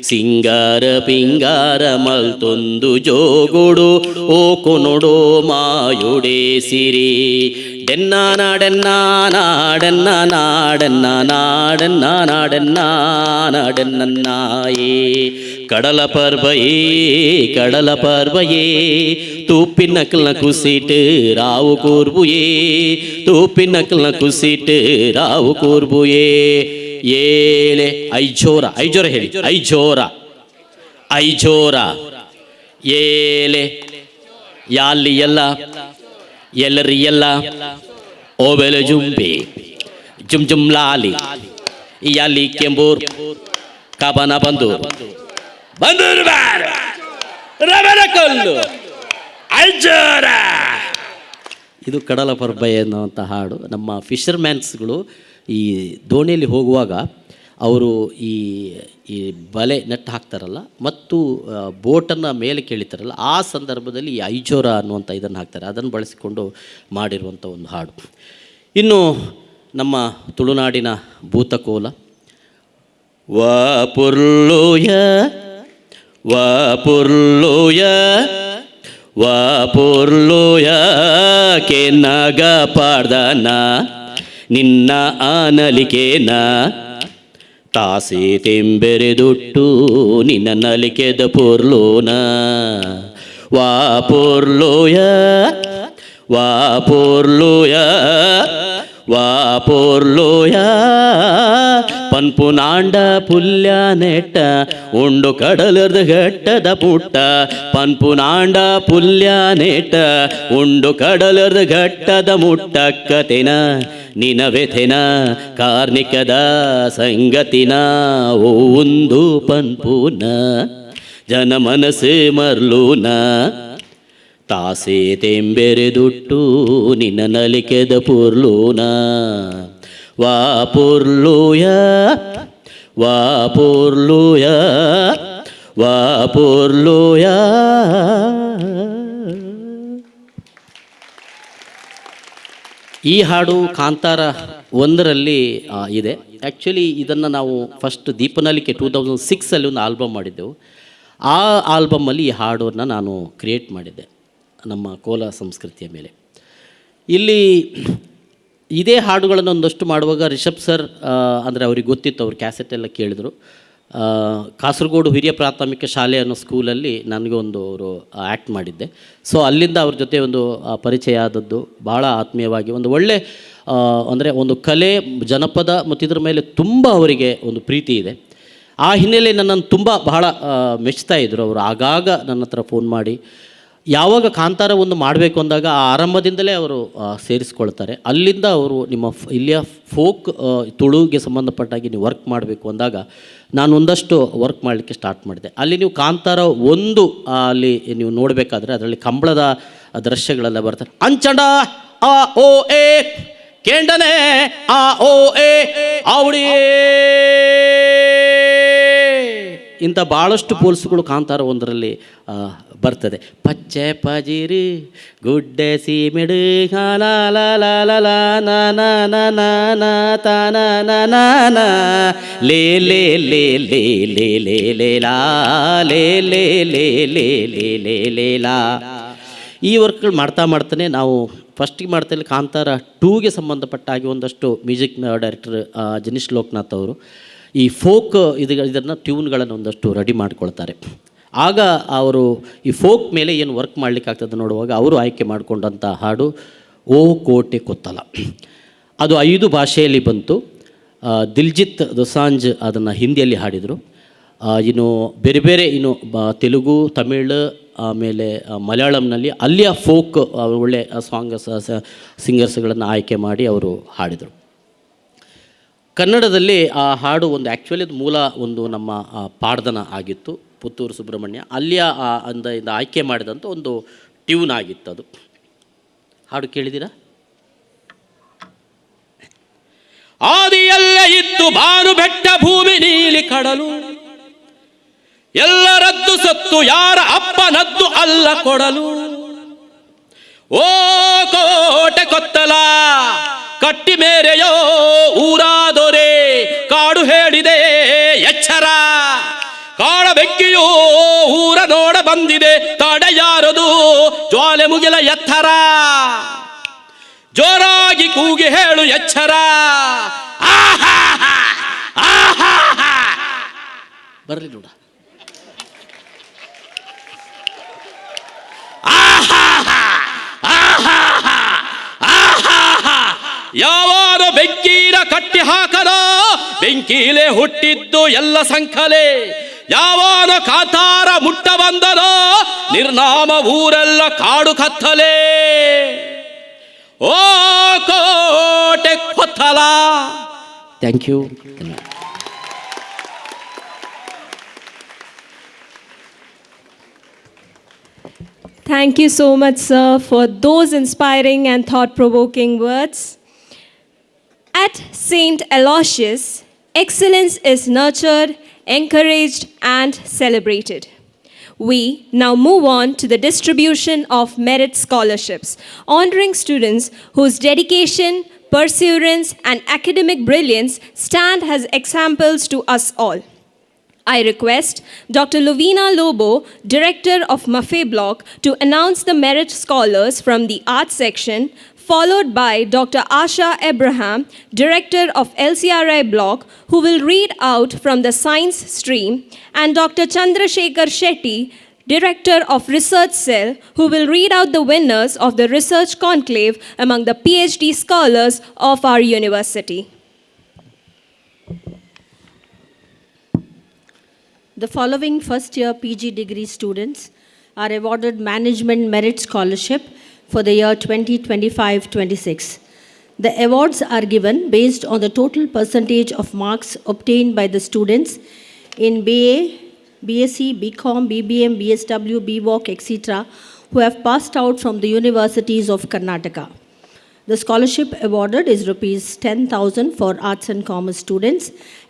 ಸಿಂಗಾರ ಪಿಂಗಾರ ಮಲ್ತೊಂದು ಜೋಗುಡು ಓ ಕೊನೊಡೋ ಮಾಯುಡೆ ಸಿರಿ ಡೆನ್ನಾ ನಾಡೆನ್ನಾ ನಾಡೆನ್ನಾ ನಾಡೆನ್ನಾ ನಾಡೆನ್ನಾ ನಾಡೆನ್ನಾ ನಾಡೆನ್ನನ್ನಾಯೇ கடல பர்வையே தூப்பினக்கல்ல குசிட்டு ராவு கூர்புயே தூப்பினக்கல்ல குசிட்டு ராவு கூர்புயே ಏಲೆ ಐಜೋರ ಹೇಳಿ ಐಜೋರ ಏಲೆ ಯಾಲಿ ಎಲ್ಲ ಎಲ್ಲರಿ ಎಲ್ಲ ಓಬೆಲೆ ಜುಂಬಿ ಜುಮ್ ಜುಮ್ ಲಾಲಿ ಯಾಲಿ ಕೆಂಬೂರ್ ಕಬನ ಬಂದೂರ್ ರವರ ಕೊಲ್ಲು ಐಜೋರ. ಇದು ಕಡಲ ಪರ್ಬೆ ಎನ್ನುವಂಥ ಹಾಡು. ನಮ್ಮ ಫಿಶರ್ಮ್ಯಾನ್ಸ್ಗಳು ಈ ದೋಣಿಯಲ್ಲಿ ಹೋಗುವಾಗ ಅವರು ಈ ಬಲೆ ನೆಟ್ಟು ಹಾಕ್ತಾರಲ್ಲ ಮತ್ತು ಬೋಟನ್ನು ಮೇಲೆ ಕೇಳಿತಾರಲ್ಲ, ಆ ಸಂದರ್ಭದಲ್ಲಿ ಈ ಐಜೋರ ಅನ್ನುವಂಥ ಇದನ್ನು ಹಾಕ್ತಾರೆ. ಅದನ್ನು ಬಳಸಿಕೊಂಡು ಮಾಡಿರುವಂಥ ಒಂದು ಹಾಡು. ಇನ್ನು ನಮ್ಮ ತುಳುನಾಡಿನ ಭೂತಕೋಲ ವಾಪುರ್ಲೋಯ ವಾಪುರ್ಲೋಯ ವಾಪುರ್ಲೋಯ ಕೆನ್ನಗ ಪಾಡ್ದನ ನಿನ್ನ ಆನಲಿಕೆನ ತಾಸೆ ತೆಂಬೆರೆದುಟ್ಟು ನಿನ್ನ ನಲಿಕೆದ ಪೊರ್ಲೋನ ವಾಪುರ್ಲೋಯ ವಾಪುರ್ಲೋಯ ವಾಪೋರ್ಲೋಯ ಪನ್ಪುನಾಂಡ ಪುಲ್ಯ ನೆಟ್ಟ ಉಂಡು ಕಡಲದ ಘಟ್ಟದ ಪುಟ್ಟ ಪನ್ಪುನಾಂಡ ಪುಲ್ಯ ನೆಟ್ಟ ಉಂಡು ಕಡಲದ ಘಟ್ಟದ ಮುಟ್ಟಕ್ಕತೆನ ನಿನವೆಥೆನ ಕಾರ್ಣಿಕದ ಸಂಗತಿನ ಓ ಒಂದು ಪನ್ಪುನ ಜನ ಮನಸ್ಸು ಮರ್ಲೂನ ತಾಸೆ ತೆಂಬೆರೆದುಟ್ಟು ನಿನ್ನ ನಲಿಕೆದ ಪುರ್ಲೂನ ವಾಪುರ್ಲೂಯ ವಾಪುರ್ಲೂಯ ವಾಪುರ್ಲೂಯ. ಈ ಹಾಡು ಕಾಂತಾರ 1ರಲ್ಲಿ ಇದೆ. ಆ್ಯಕ್ಚುಲಿ ಇದನ್ನು ನಾವು ಫಸ್ಟ್ ದೀಪನಲಿಕೆ 2006 ಒಂದು ಆಲ್ಬಮ್ ಮಾಡಿದ್ದೆವು. ಆ ಆಲ್ಬಮ್ಮಲ್ಲಿ ಈ ಹಾಡನ್ನು ನಾನು ಕ್ರಿಯೇಟ್ ಮಾಡಿದ್ದೆ ನಮ್ಮ ಕೋಲ ಸಂಸ್ಕೃತಿಯ ಮೇಲೆ. ಇಲ್ಲಿ ಇದೇ ಹಾಡುಗಳನ್ನು ಒಂದಷ್ಟು ಮಾಡುವಾಗ ರಿಷಬ್ ಸರ್ ಅಂದರೆ ಅವ್ರಿಗೆ ಗೊತ್ತಿತ್ತು, ಅವ್ರು ಕ್ಯಾಸೆಟೆಲ್ಲ ಕೇಳಿದರು. ಕಾಸರಗೋಡು ಹಿರಿಯ ಪ್ರಾಥಮಿಕ ಶಾಲೆ ಅನ್ನೋ ಸ್ಕೂಲಲ್ಲಿ ನನಗೆ ಅವರು ಆ್ಯಕ್ಟ್ ಮಾಡಿದ್ದೆ. ಸೊ ಅಲ್ಲಿಂದ ಅವ್ರ ಜೊತೆ ಒಂದು ಪರಿಚಯ ಆದದ್ದು, ಭಾಳ ಆತ್ಮೀಯವಾಗಿ ಒಂದು ಒಳ್ಳೆ ಅಂದರೆ ಒಂದು ಕಲೆ ಜನಪದ ಮತ್ತು ಇದ್ರ ಮೇಲೆ ತುಂಬ ಅವರಿಗೆ ಒಂದು ಪ್ರೀತಿ ಇದೆ. ಆ ಹಿನ್ನೆಲೆ ನನ್ನನ್ನು ತುಂಬ ಬಹಳ ಮೆಚ್ತಾ ಇದ್ದರು. ಅವರು ಆಗಾಗ ನನ್ನ ಹತ್ರ ಫೋನ್ ಮಾಡಿ ಯಾವಾಗ ಕಾಂತಾರ ಒಂದು ಮಾಡಬೇಕು ಅಂದಾಗ ಆ ಆರಂಭದಿಂದಲೇ ಅವರು ಸೇರಿಸ್ಕೊಳ್ತಾರೆ. ಅಲ್ಲಿಂದ ಅವರು ನಿಮ್ಮ ಇಲ್ಲಿಯ ಫೋಕ್ ತುಳುಗೆ ಸಂಬಂಧಪಟ್ಟಾಗಿ ನೀವು ವರ್ಕ್ ಮಾಡಬೇಕು ಅಂದಾಗ ನಾನು ಒಂದಷ್ಟು ವರ್ಕ್ ಮಾಡಲಿಕ್ಕೆ ಸ್ಟಾರ್ಟ್ ಮಾಡಿದೆ. ಅಲ್ಲಿ ನೀವು ಕಾಂತಾರ 1 ಅಲ್ಲಿ ನೀವು ನೋಡಬೇಕಾದ್ರೆ ಅದರಲ್ಲಿ ಕಂಬಳದ ದೃಶ್ಯಗಳೆಲ್ಲ ಬರ್ತಾರೆ. ಅಂಚಂಡ ಆ ಓ ಎ ಕೇಂಡನೆ ಆ ಓ ಎ ಅವಡಿಯೇ ಇಂಥ ಭಾಳಷ್ಟು ಪೋಲ್ಸ್ಗಳು ಕಾಂತಾರ 1ರಲ್ಲಿ ಬರ್ತದೆ. ಪಚ್ಚೆ ಪಜಿರು ಗುಡ್ಡೆ ಸೀಮೆಡು ಲೇ ಲೇ ಲೇ ಲೇ ಲೇ ಲೇ ಲೇ ಲಾ ಲೇ ಲೇ ಲೇ ಲೇ ಲೇ ಲೇ ಲೇ ಲಾ. ಈ ವರ್ಕ್ಗಳು ಮಾಡ್ತಾನೆ ನಾವು ಫಸ್ಟಿಗೆ ಮಾಡ್ತಾ ಕಾಂತಾರ 2ಗೆ ಸಂಬಂಧಪಟ್ಟ ಹಾಗೆ ಒಂದಷ್ಟು ಮ್ಯೂಸಿಕ್ ಡೈರೆಕ್ಟರ್ ಜನಿಷ್ ಲೋಕನಾಥ್ ಅವರು ಈ ಫೋಕ್ ಇದನ್ನು ಟ್ಯೂನ್ಗಳನ್ನು ಒಂದಷ್ಟು ರೆಡಿ ಮಾಡ್ಕೊಳ್ತಾರೆ. ಆಗ ಅವರು ಈ ಫೋಕ್ ಮೇಲೆ ಏನು ವರ್ಕ್ ಮಾಡಲಿಕ್ಕಾಗ್ತದೆ ನೋಡುವಾಗ ಅವರು ಆಯ್ಕೆ ಮಾಡಿಕೊಂಡಂಥ ಹಾಡು ಓ ಕೋಟೆ ಕೊತ್ತಲ. ಅದು 5 ಭಾಷೆಯಲ್ಲಿ ಬಂತು. ದಿಲ್ಜಿತ್ ದೊಸಾಂಜ್ ಅದನ್ನು ಹಿಂದಿಯಲ್ಲಿ ಹಾಡಿದರು. ಇನ್ನು ಬೇರೆ ಬೇರೆ ಇನ್ನು ತೆಲುಗು, ತಮಿಳ್, ಆಮೇಲೆ ಮಲಯಾಳಂನಲ್ಲಿ ಅಲ್ಲಿಯ ಫೋಕ್ ಒಳ್ಳೆ ಸಿಂಗರ್ಸ್ಗಳನ್ನು ಆಯ್ಕೆ ಮಾಡಿ ಅವರು ಹಾಡಿದರು. ಕನ್ನಡದಲ್ಲಿ ಆ ಹಾಡು ಒಂದು ಆ್ಯಕ್ಚುಲಿ ಅದು ಮೂಲ ಒಂದು ನಮ್ಮ ಪಾಡ್ದನ ಆಗಿತ್ತು. ಪುತ್ತೂರು ಸುಬ್ರಹ್ಮಣ್ಯ ಅಲ್ಲಿಯ ಇಂದ ಆಯ್ಕೆ ಮಾಡಿದಂಥ ಒಂದು ಟ್ಯೂನ್ ಆಗಿತ್ತದು. ಹಾಡು ಕೇಳಿದ್ದೀರಾ? ಆದಿಯಲ್ಲೇ ಇತ್ತು ಬಾನು ಬೆಟ್ಟ ಭೂಮಿ ನೀಲಿ ಕಡಲು, ಎಲ್ಲರದ್ದು ಸತ್ತು ಯಾರ ಅಪ್ಪನದ್ದು ಅಲ್ಲ ಕೊಡಲು. ಓ ಕೋಟೆ ಕೊತ್ತಲ ಕಟ್ಟಿ ಮೇರೆಯೋ ಊರಾದೊರೆ, ಕಾಡು ಹೇಳಿದೆ ಎಚ್ಚರ, ಕಾಡ ಬೆಂಕಿಯೋ ಊರ ನೋಡ ಬಂದಿದೆ, ತಡೆಯಾರದು ಜ್ವಾಲೆ ಮುಗಿಲ ಎತ್ತರ, ಜೋರಾಗಿ ಕೂಗಿ ಹೇಳು ಎಚ್ಚರ. ಬರಲಿ ನೋಡ. ಯಾವಾರ ಬೆಂಕೀರ ಕಟ್ಟಿ ಹಾಕದ, ಬೆಂಕೀಲೆ ಹುಟ್ಟಿದ್ದು ಎಲ್ಲ ಸಂಕಲೆ. ಯಾವಾನ ಕಾತಾರ ಮುಟ್ಟ ಬಂದನೋ, ನಿರ್ನಾಮ ಊರೆಲ್ಲ ಕಾಡು ಕತ್ತಲೆ. ಓ ಕೋಟೆ ಕೊತ್ತಲ. Thank you. Thank you so much, sir, for those inspiring and thought-provoking words. At St. Aloysius, excellence is nurtured, encouraged, and celebrated. We now move on to the distribution of merit scholarships, honoring students whose dedication, perseverance, and academic brilliance stand as examples to us all. I request Dr. Lovina Lobo, Director of Maffei Block, to announce the merit scholars from the Arts section, followed by Dr. Asha Abraham, Director of LCRI Block, who will read out from the Science stream, and Dr. Chandrasekhar Shetty, Director of Research Cell, who will read out the winners of the Research Conclave among the PhD scholars of our university. The following first-year PG degree students are awarded Management Merit Scholarship for the year 2025-26. The awards are given based on the total percentage of marks obtained by the students in BA, BSc, BCom, BBM, BSW, BVoc, etc., who have passed out from the universities of Karnataka. The scholarship awarded is rupees 10,000 for Arts and Commerce students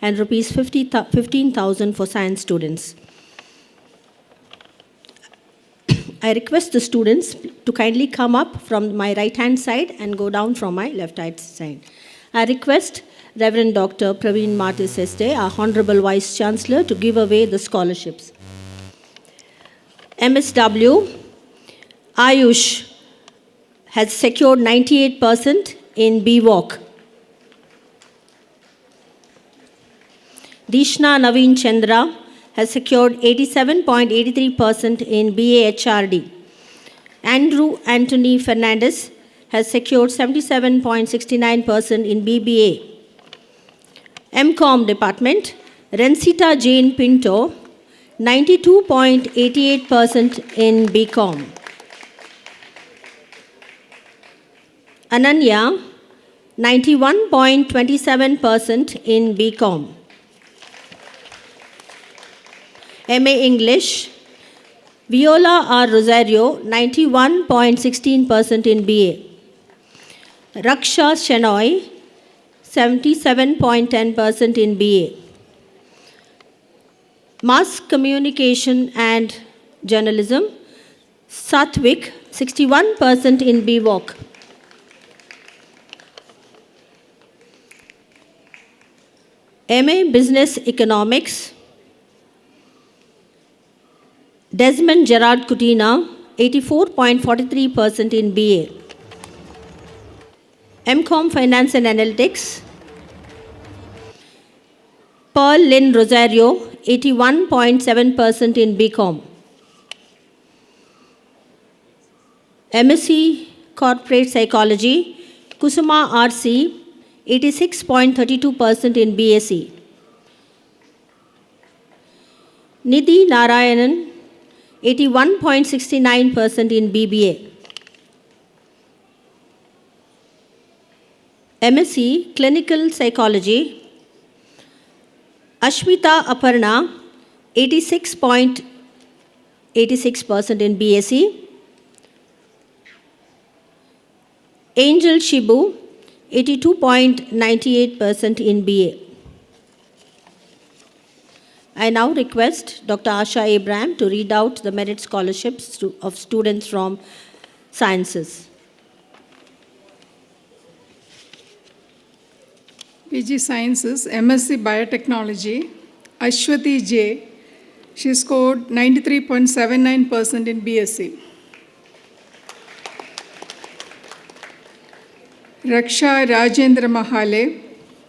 and rupees 15,000 for Science students. I request the students to kindly come up from my right-hand side and go down from my left-hand side. I request Reverend Dr. Praveen Martis Este, our Honorable Vice Chancellor, to give away the scholarships. MSW Ayush has secured 98% in BVoc. Dishna Naveen Chandra has secured 87.83% in BAHRD. Andrew Anthony Fernandez has secured 77.69% in BBA. MCom Department, Rensita Jane Pinto, 92.88% in BCom. Ananya, 91.27% in BCom. MA English, Viola R. Rosario, 91.16% in BA. Raksha Shenoy, 77.10% in BA. Mass Communication and Journalism, Satvik, 61% in BVoc. MA Business Economics, Desmond Gerard Kutina, 84.43% in BA. MCom Finance and Analytics, Pearl Lynn Rosario, 81.7% in BCom. MSc Corporate Psychology, Kusuma RC, 86.32% in BSc. Nidhi Narayanan, 81.69% in BBA. MSc Clinical Psychology, Ashmita Aparna, 86.86% in BSc. Angel Shibu, 82.98% in BA. I now request Dr. Asha Abraham to read out the merit scholarships of students from sciences. PG Sciences, MSc Biotechnology, Ashwati J. She scored 93.79% in BSc. Raksha Rajendra Mahale,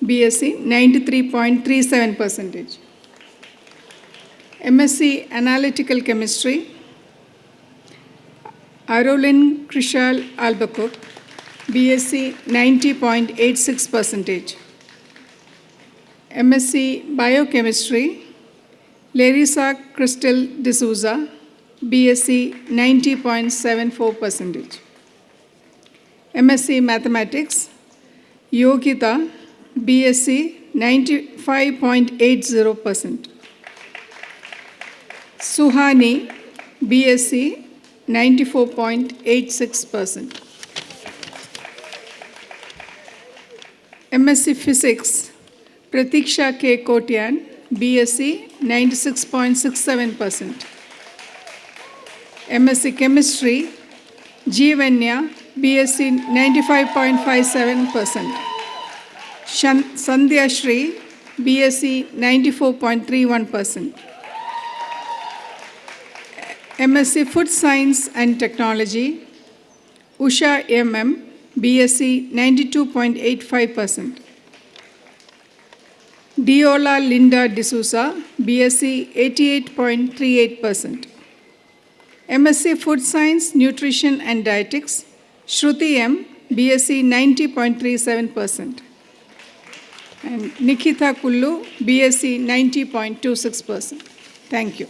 BSc, 93.37%. MSc Analytical Chemistry, Arolin Krishal Albacuk, BSc, 90.86%. MSc Biochemistry, Larissa Crystal D'Souza, BSc, 90.74%. MSc Mathematics, Yogita, BSc, 95.80%. Suhani, BSc, 94.86%. MSc Physics, Pratiksha K. Kotian, BSc, 96.67%. MSc Chemistry, Jeevanya, BSc, 95.57%. Sandhya Shri, BSc, 94.31%. MSc Food Science and Technology, Usha MM, BSc, 92.85%. Diola Linda D'Souza, BSc, 88.38%. MSc Food Science, Nutrition and Dietetics, Shruti M, BSc, 90.37%. And Nikita Kullu, BSc, 90.26%. Thank you.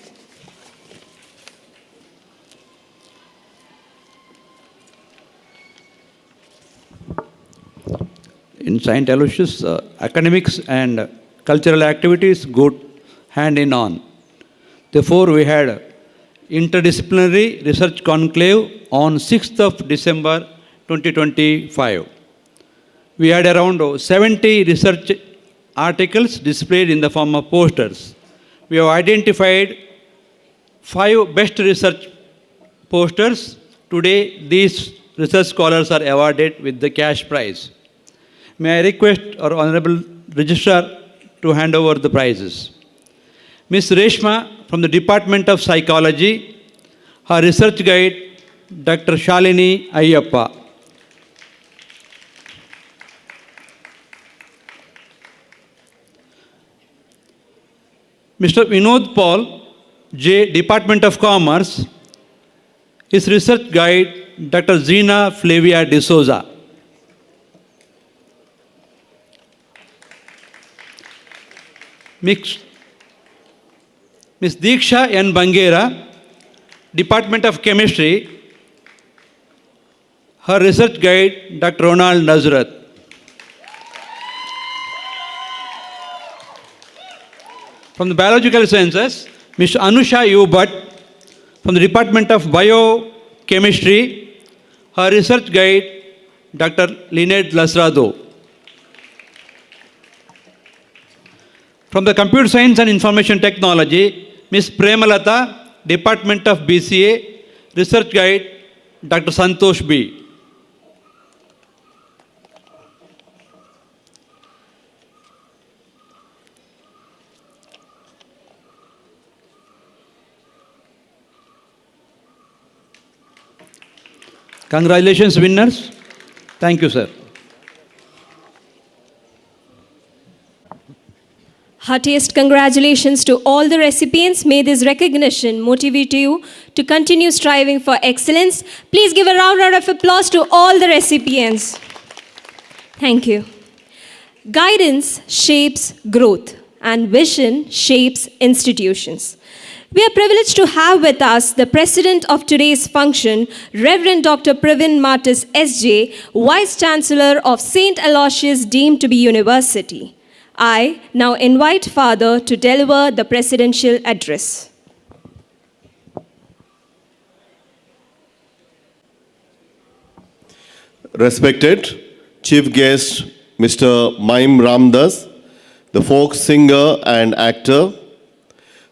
In St. Aloysius, academics and cultural activities go hand in on. Therefore, we had interdisciplinary research conclave on 6th of December 2025. We had around 70 research articles displayed in the form of posters. We have identified 5 best research posters. Today, these research scholars are awarded with the cash prize. May I request our Honorable Registrar to hand over the prizes. Ms. Reshma from the Department of Psychology, her research guide, Dr. Shalini Ayyappa. Mr. Vinod Paul, J, Department of Commerce, his research guide, Dr. Zina Flavia D'Souza. Ms. Diksha N. Bangera, Department of Chemistry, her research guide, Dr. Ronald Nazrat. From the Biological Sciences, Ms. Anusha U. Bhatt, from the Department of Biochemistry, her research guide, Dr. Lynette Lasrado. From the Computer Science and Information Technology, Ms. Premalata, Department of BCA, research guide, Dr. Santosh B. Congratulations, winners. Thank you, sir. Heartiest congratulations to all the recipients. May this recognition motivate you to continue striving for excellence. Please give a round of applause to all the recipients. Thank you. Guidance shapes growth and vision shapes institutions. We are privileged to have with us the president of today's function, Reverend Dr. Pravin Martis, SJ, Vice Chancellor of St. Aloysius deemed to be University. I now invite Father to deliver the presidential address. Respected Chief Guest Mr. Maim Ramdas, the folk singer and actor,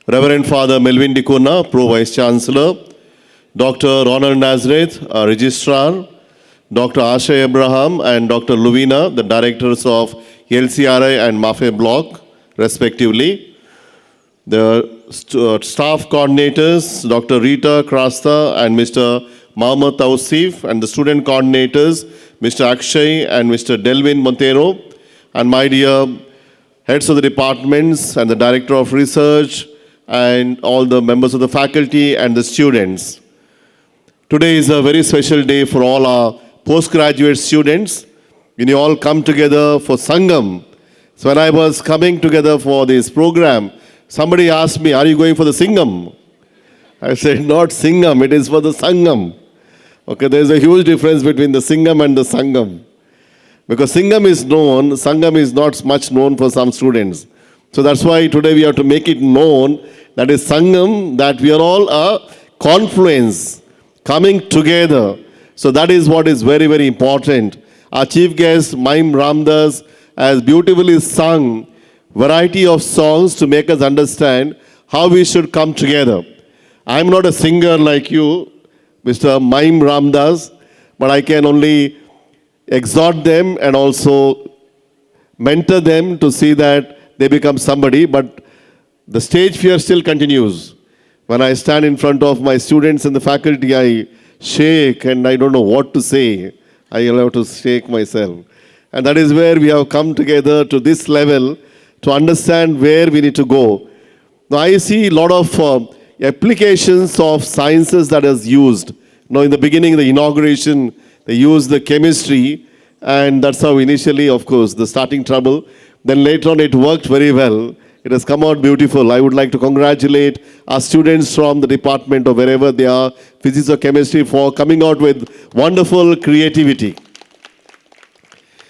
Reverend Father Melvin Dikuna, Pro Vice Chancellor, Dr. Ronald Nazareth, our Registrar, Dr. Asha Abraham and Dr. Luvina, the Directors of LCRI and Mafe Block, respectively, the staff coordinators, Dr. Rita Krasta and Mr. Mohammad Tausif, and the student coordinators, Mr. Akshay and Mr. Delvin Montero, and my dear heads of the departments and the Director of Research, and all the members of the faculty and the students. Today is a very special day for all our postgraduate students. When you all come together for Sangam. So when I was coming together for this program, somebody asked me, are you going for the Singam? I said, not Singam, it is for the Sangam. Okay, there's a huge difference between the Singam and the Sangam. Because Singam is known, Sangam is not much known for some students. So that's why today we have to make it known that is Sangam, that we are all a confluence, coming together. So that is what is very, very important. Our chief guest, Maim Ramdas, has beautifully sung variety of songs to make us understand how we should come together. I'm not a singer like you, Mr. Maim Ramdas, but I can only exhort them and also mentor them to see that they become somebody, but the stage fear still continues. When I stand in front of my students and the faculty, I shake and I don't know what to say. I have to shake myself. And that is where we have come together to this level to understand where we need to go. Now I see a lot of applications of sciences that is used. Now in the beginning, the inauguration, they used the chemistry, and that's how initially, of course, the starting trouble. Then later on it worked very well. It has come out beautiful. I would like to congratulate our students from the department or wherever they are, physics or chemistry, for coming out with wonderful creativity.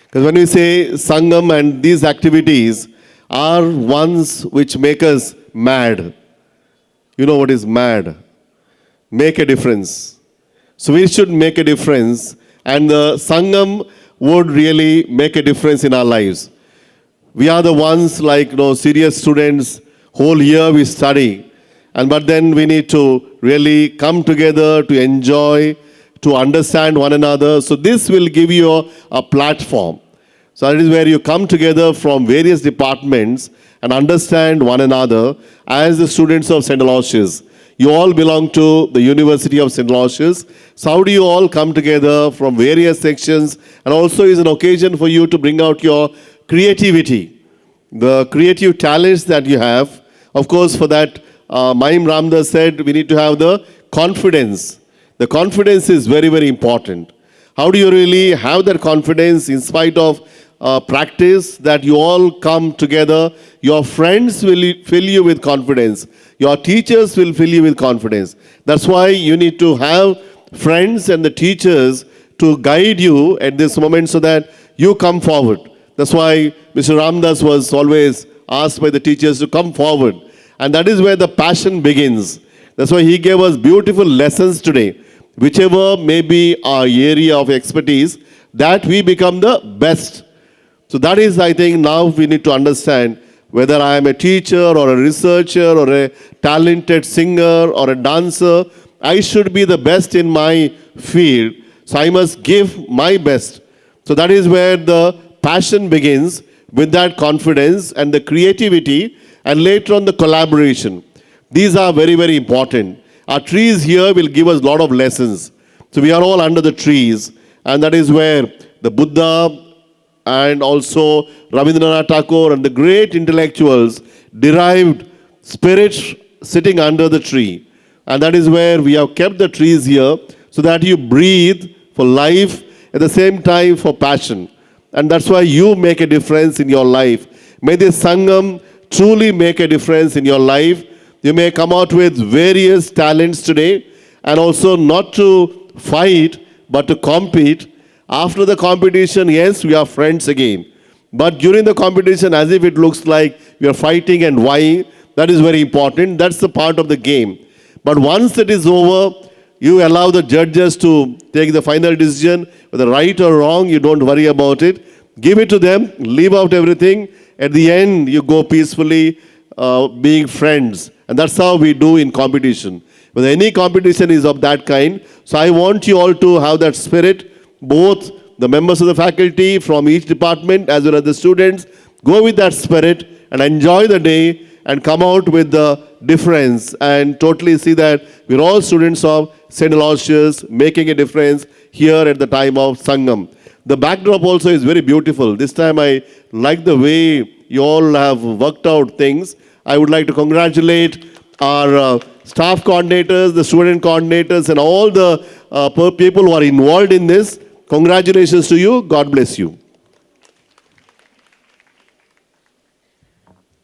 Because when we say Sangam and these activities are ones which make us mad. You know what is mad? Make a difference. So we should make a difference, and the Sangam would really make a difference in our lives. We are the ones like serious students, whole year we study, but then we need to really come together to enjoy, to understand one another. So this will give you a platform. So that is where you come together from various departments and understand one another as the students of St. Aloysius. You all belong to the University of St. Aloysius. So how do you all come together from various sections, and also is an occasion for you to bring out your creativity, the creative talents that you have. Of course, for that, Maim Ramdas said we need to have the confidence. The confidence is very, very important. How do you really have that confidence in spite of practice, that you all come together? Your friends will fill you with confidence. Your teachers will fill you with confidence. That's why you need to have friends and the teachers to guide you at this moment so that you come forward. That's why Mr. Ramdas was always asked by the teachers to come forward. And that is where the passion begins. That's why he gave us beautiful lessons today. Whichever may be our area of expertise, that we become the best. So that is, I think, now we need to understand whether I am a teacher or a researcher or a talented singer or a dancer, I should be the best in my field. So I must give my best. So that is where the passion begins, with that confidence and the creativity, and later on the collaboration. These are very, very important. Our trees here will give us a lot of lessons. So we are all under the trees, and that is where the Buddha and also Rabindranath Tagore and the great intellectuals derived spirit sitting under the tree. And that is where we have kept the trees here, so that you breathe for life, at the same time for passion. And that's why you make a difference in your life. May this Sangam truly make a difference in your life. You may come out with various talents today, and also not to fight, but to compete. After the competition, yes, we are friends again. But during the competition, as if it looks like we are fighting and why, that is very important. That's the part of the game. But once it is over, you allow the judges to take the final decision, whether right or wrong, you don't worry about it. Give it to them, leave out everything. At the end, you go peacefully, being friends. And that's how we do in competition. But any competition is of that kind. So I want you all to have that spirit, both the members of the faculty from each department as well as the students. Go with that spirit and enjoy the day and come out with the difference and totally see that we're all students of St. Aloysius making a difference here at the time of Sangam. The backdrop also is very beautiful. This time I like the way you all have worked out things. I would like to congratulate our staff coordinators, the student coordinators, and all the people who are involved in this. Congratulations to you. God bless you.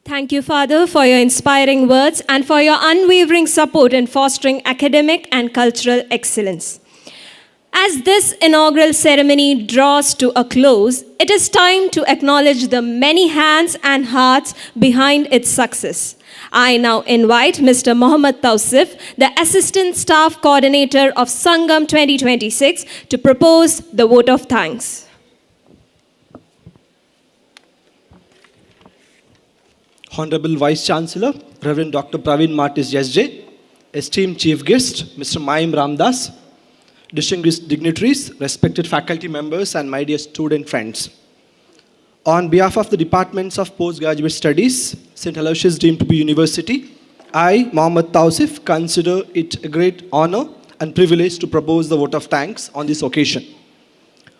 Thank you, Father, for your inspiring words and for your unwavering support in fostering academic and cultural excellence. As this inaugural ceremony draws to a close, it is time to acknowledge the many hands and hearts behind its success. I now invite Mr. Mohammad Tausif, the Assistant Staff Coordinator of Sangam 2026, to propose the vote of thanks. Honorable Vice Chancellor, Reverend Dr. Praveen Martis SJ, esteemed Chief Guest, Mr. Maim Ramdas, distinguished dignitaries, respected faculty members, and my dear student friends. On behalf of the Departments of Postgraduate Studies, St. Aloysius Deemed to be University, I, Mohammad Tausif, consider it a great honor and privilege to propose the vote of thanks on this occasion.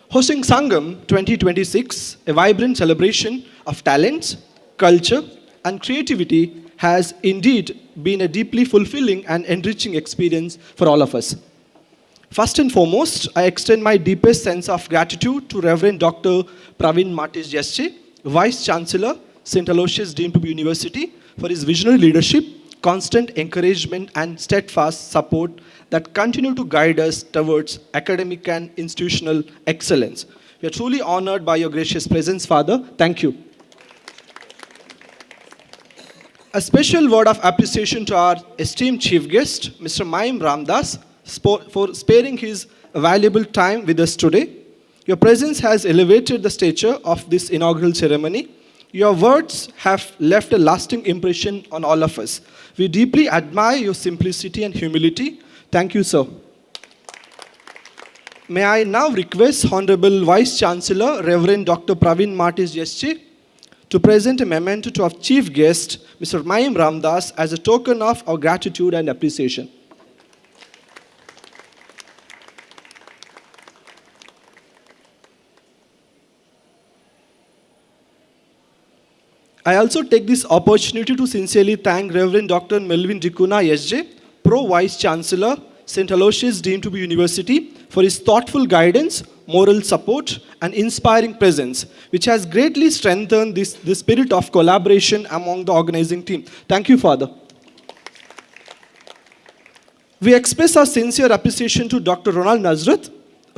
Hosting Sangam 2026, a vibrant celebration of talents, culture, and creativity has indeed been a deeply fulfilling and enriching experience for all of us. First and foremost, I extend my deepest sense of gratitude to Reverend Dr. Praveen Martis Jesche, Vice Chancellor, St. Aloysius Deemed to be University, for his visionary leadership, constant encouragement, and steadfast support that continue to guide us towards academic and institutional excellence. We are truly honored by your gracious presence, Father. Thank you. A special word of appreciation to our esteemed chief guest, Mr. Maim Ramdas, for sparing his valuable time with us today. Your presence has elevated the stature of this inaugural ceremony. Your words have left a lasting impression on all of us. We deeply admire your simplicity and humility. Thank you, sir. May I now request Honorable Vice Chancellor, Reverend Dr. Praveen Martis Jesche, to present a memento to our chief guest, Mr. Maim Ramdas, as a token of our gratitude and appreciation. I also take this opportunity to sincerely thank Reverend Dr. Melvin Dicuna SJ, Pro Vice Chancellor, St. Aloysius Deemed to be University, for his thoughtful guidance, moral support, and inspiring presence, which has greatly strengthened the spirit of collaboration among the organizing team. Thank you, Father. We express our sincere appreciation to Dr. Ronald Nazrat,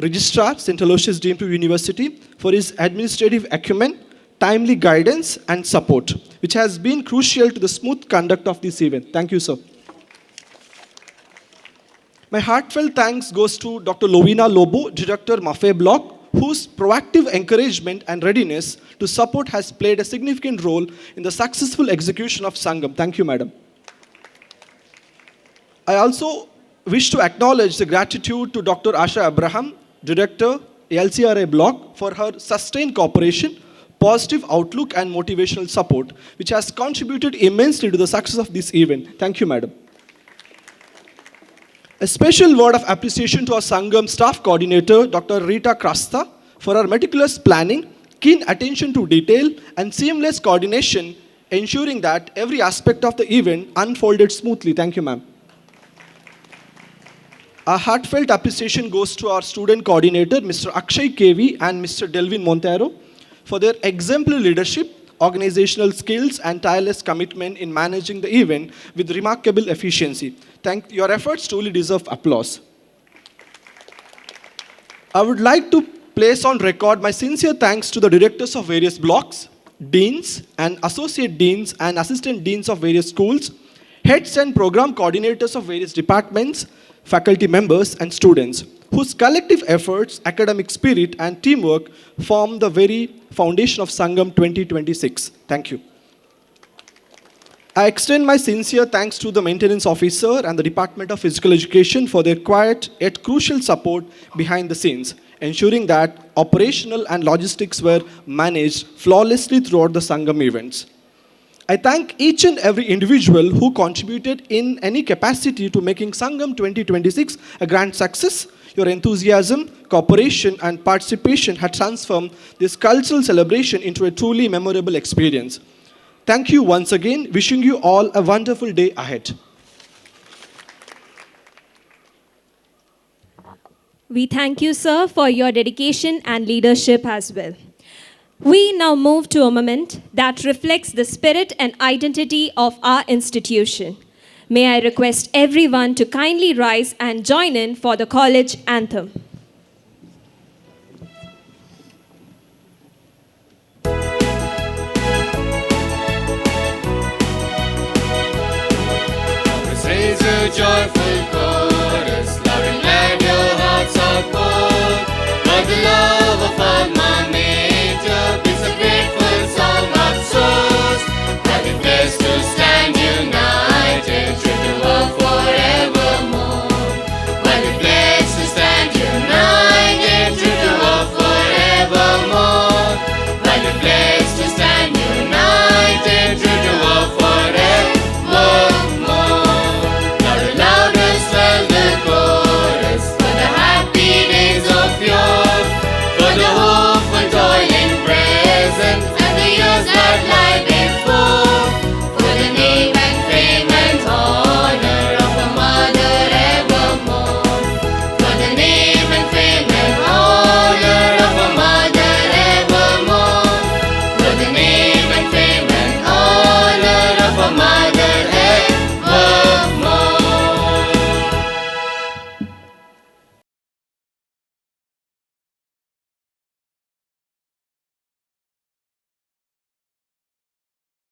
Registrar, St. Aloysius Deemed to be University, for his administrative acumen, timely guidance, and support, which has been crucial to the smooth conduct of this event. Thank you, sir. My heartfelt thanks goes to Dr. Lovina Lobo, Director, Maffei Block, whose proactive encouragement and readiness to support has played a significant role in the successful execution of Sangam. Thank you, madam. I also wish to acknowledge the gratitude to Dr. Asha Abraham, Director, LCRA Block, for her sustained cooperation, positive outlook, and motivational support, which has contributed immensely to the success of this event. Thank you, madam. A special word of appreciation to our Sangam staff coordinator, Dr. Rita Krasta, for her meticulous planning, keen attention to detail, and seamless coordination, ensuring that every aspect of the event unfolded smoothly. Thank you, ma'am. Our heartfelt appreciation goes to our student coordinator, Mr. Akshay KV and Mr. Delvin Montero, for their exemplary leadership, organizational skills, and tireless commitment in managing the event with remarkable efficiency. Your efforts truly deserve applause. I would like to place on record my sincere thanks to the directors of various blocks, deans and associate deans and assistant deans of various schools, heads and program coordinators of various departments, faculty members and students, whose collective efforts, academic spirit and teamwork form the very foundation of Sangam 2026. Thank you. I extend my sincere thanks to the maintenance officer and the Department of Physical Education for their quiet yet crucial support behind the scenes, ensuring that operational and logistics were managed flawlessly throughout the Sangam events. I thank each and every individual who contributed in any capacity to making Sangam 2026 a grand success. Your enthusiasm, cooperation and participation had transformed this cultural celebration into a truly memorable experience. Thank you once again. Wishing you all a wonderful day ahead. We thank you, sir, for your dedication and leadership as well. We now move to a moment that reflects the spirit and identity of our institution. May I request everyone to kindly rise and join in for the college anthem. Raise a joyful chorus, loud and glad your hearts are cold. For the love of Alma Mater is a grateful song of souls. That it dares to stand united, true to love forevermore. While it dares to stand united, true to love forevermore. While it dares to stand united, true to love forevermore. That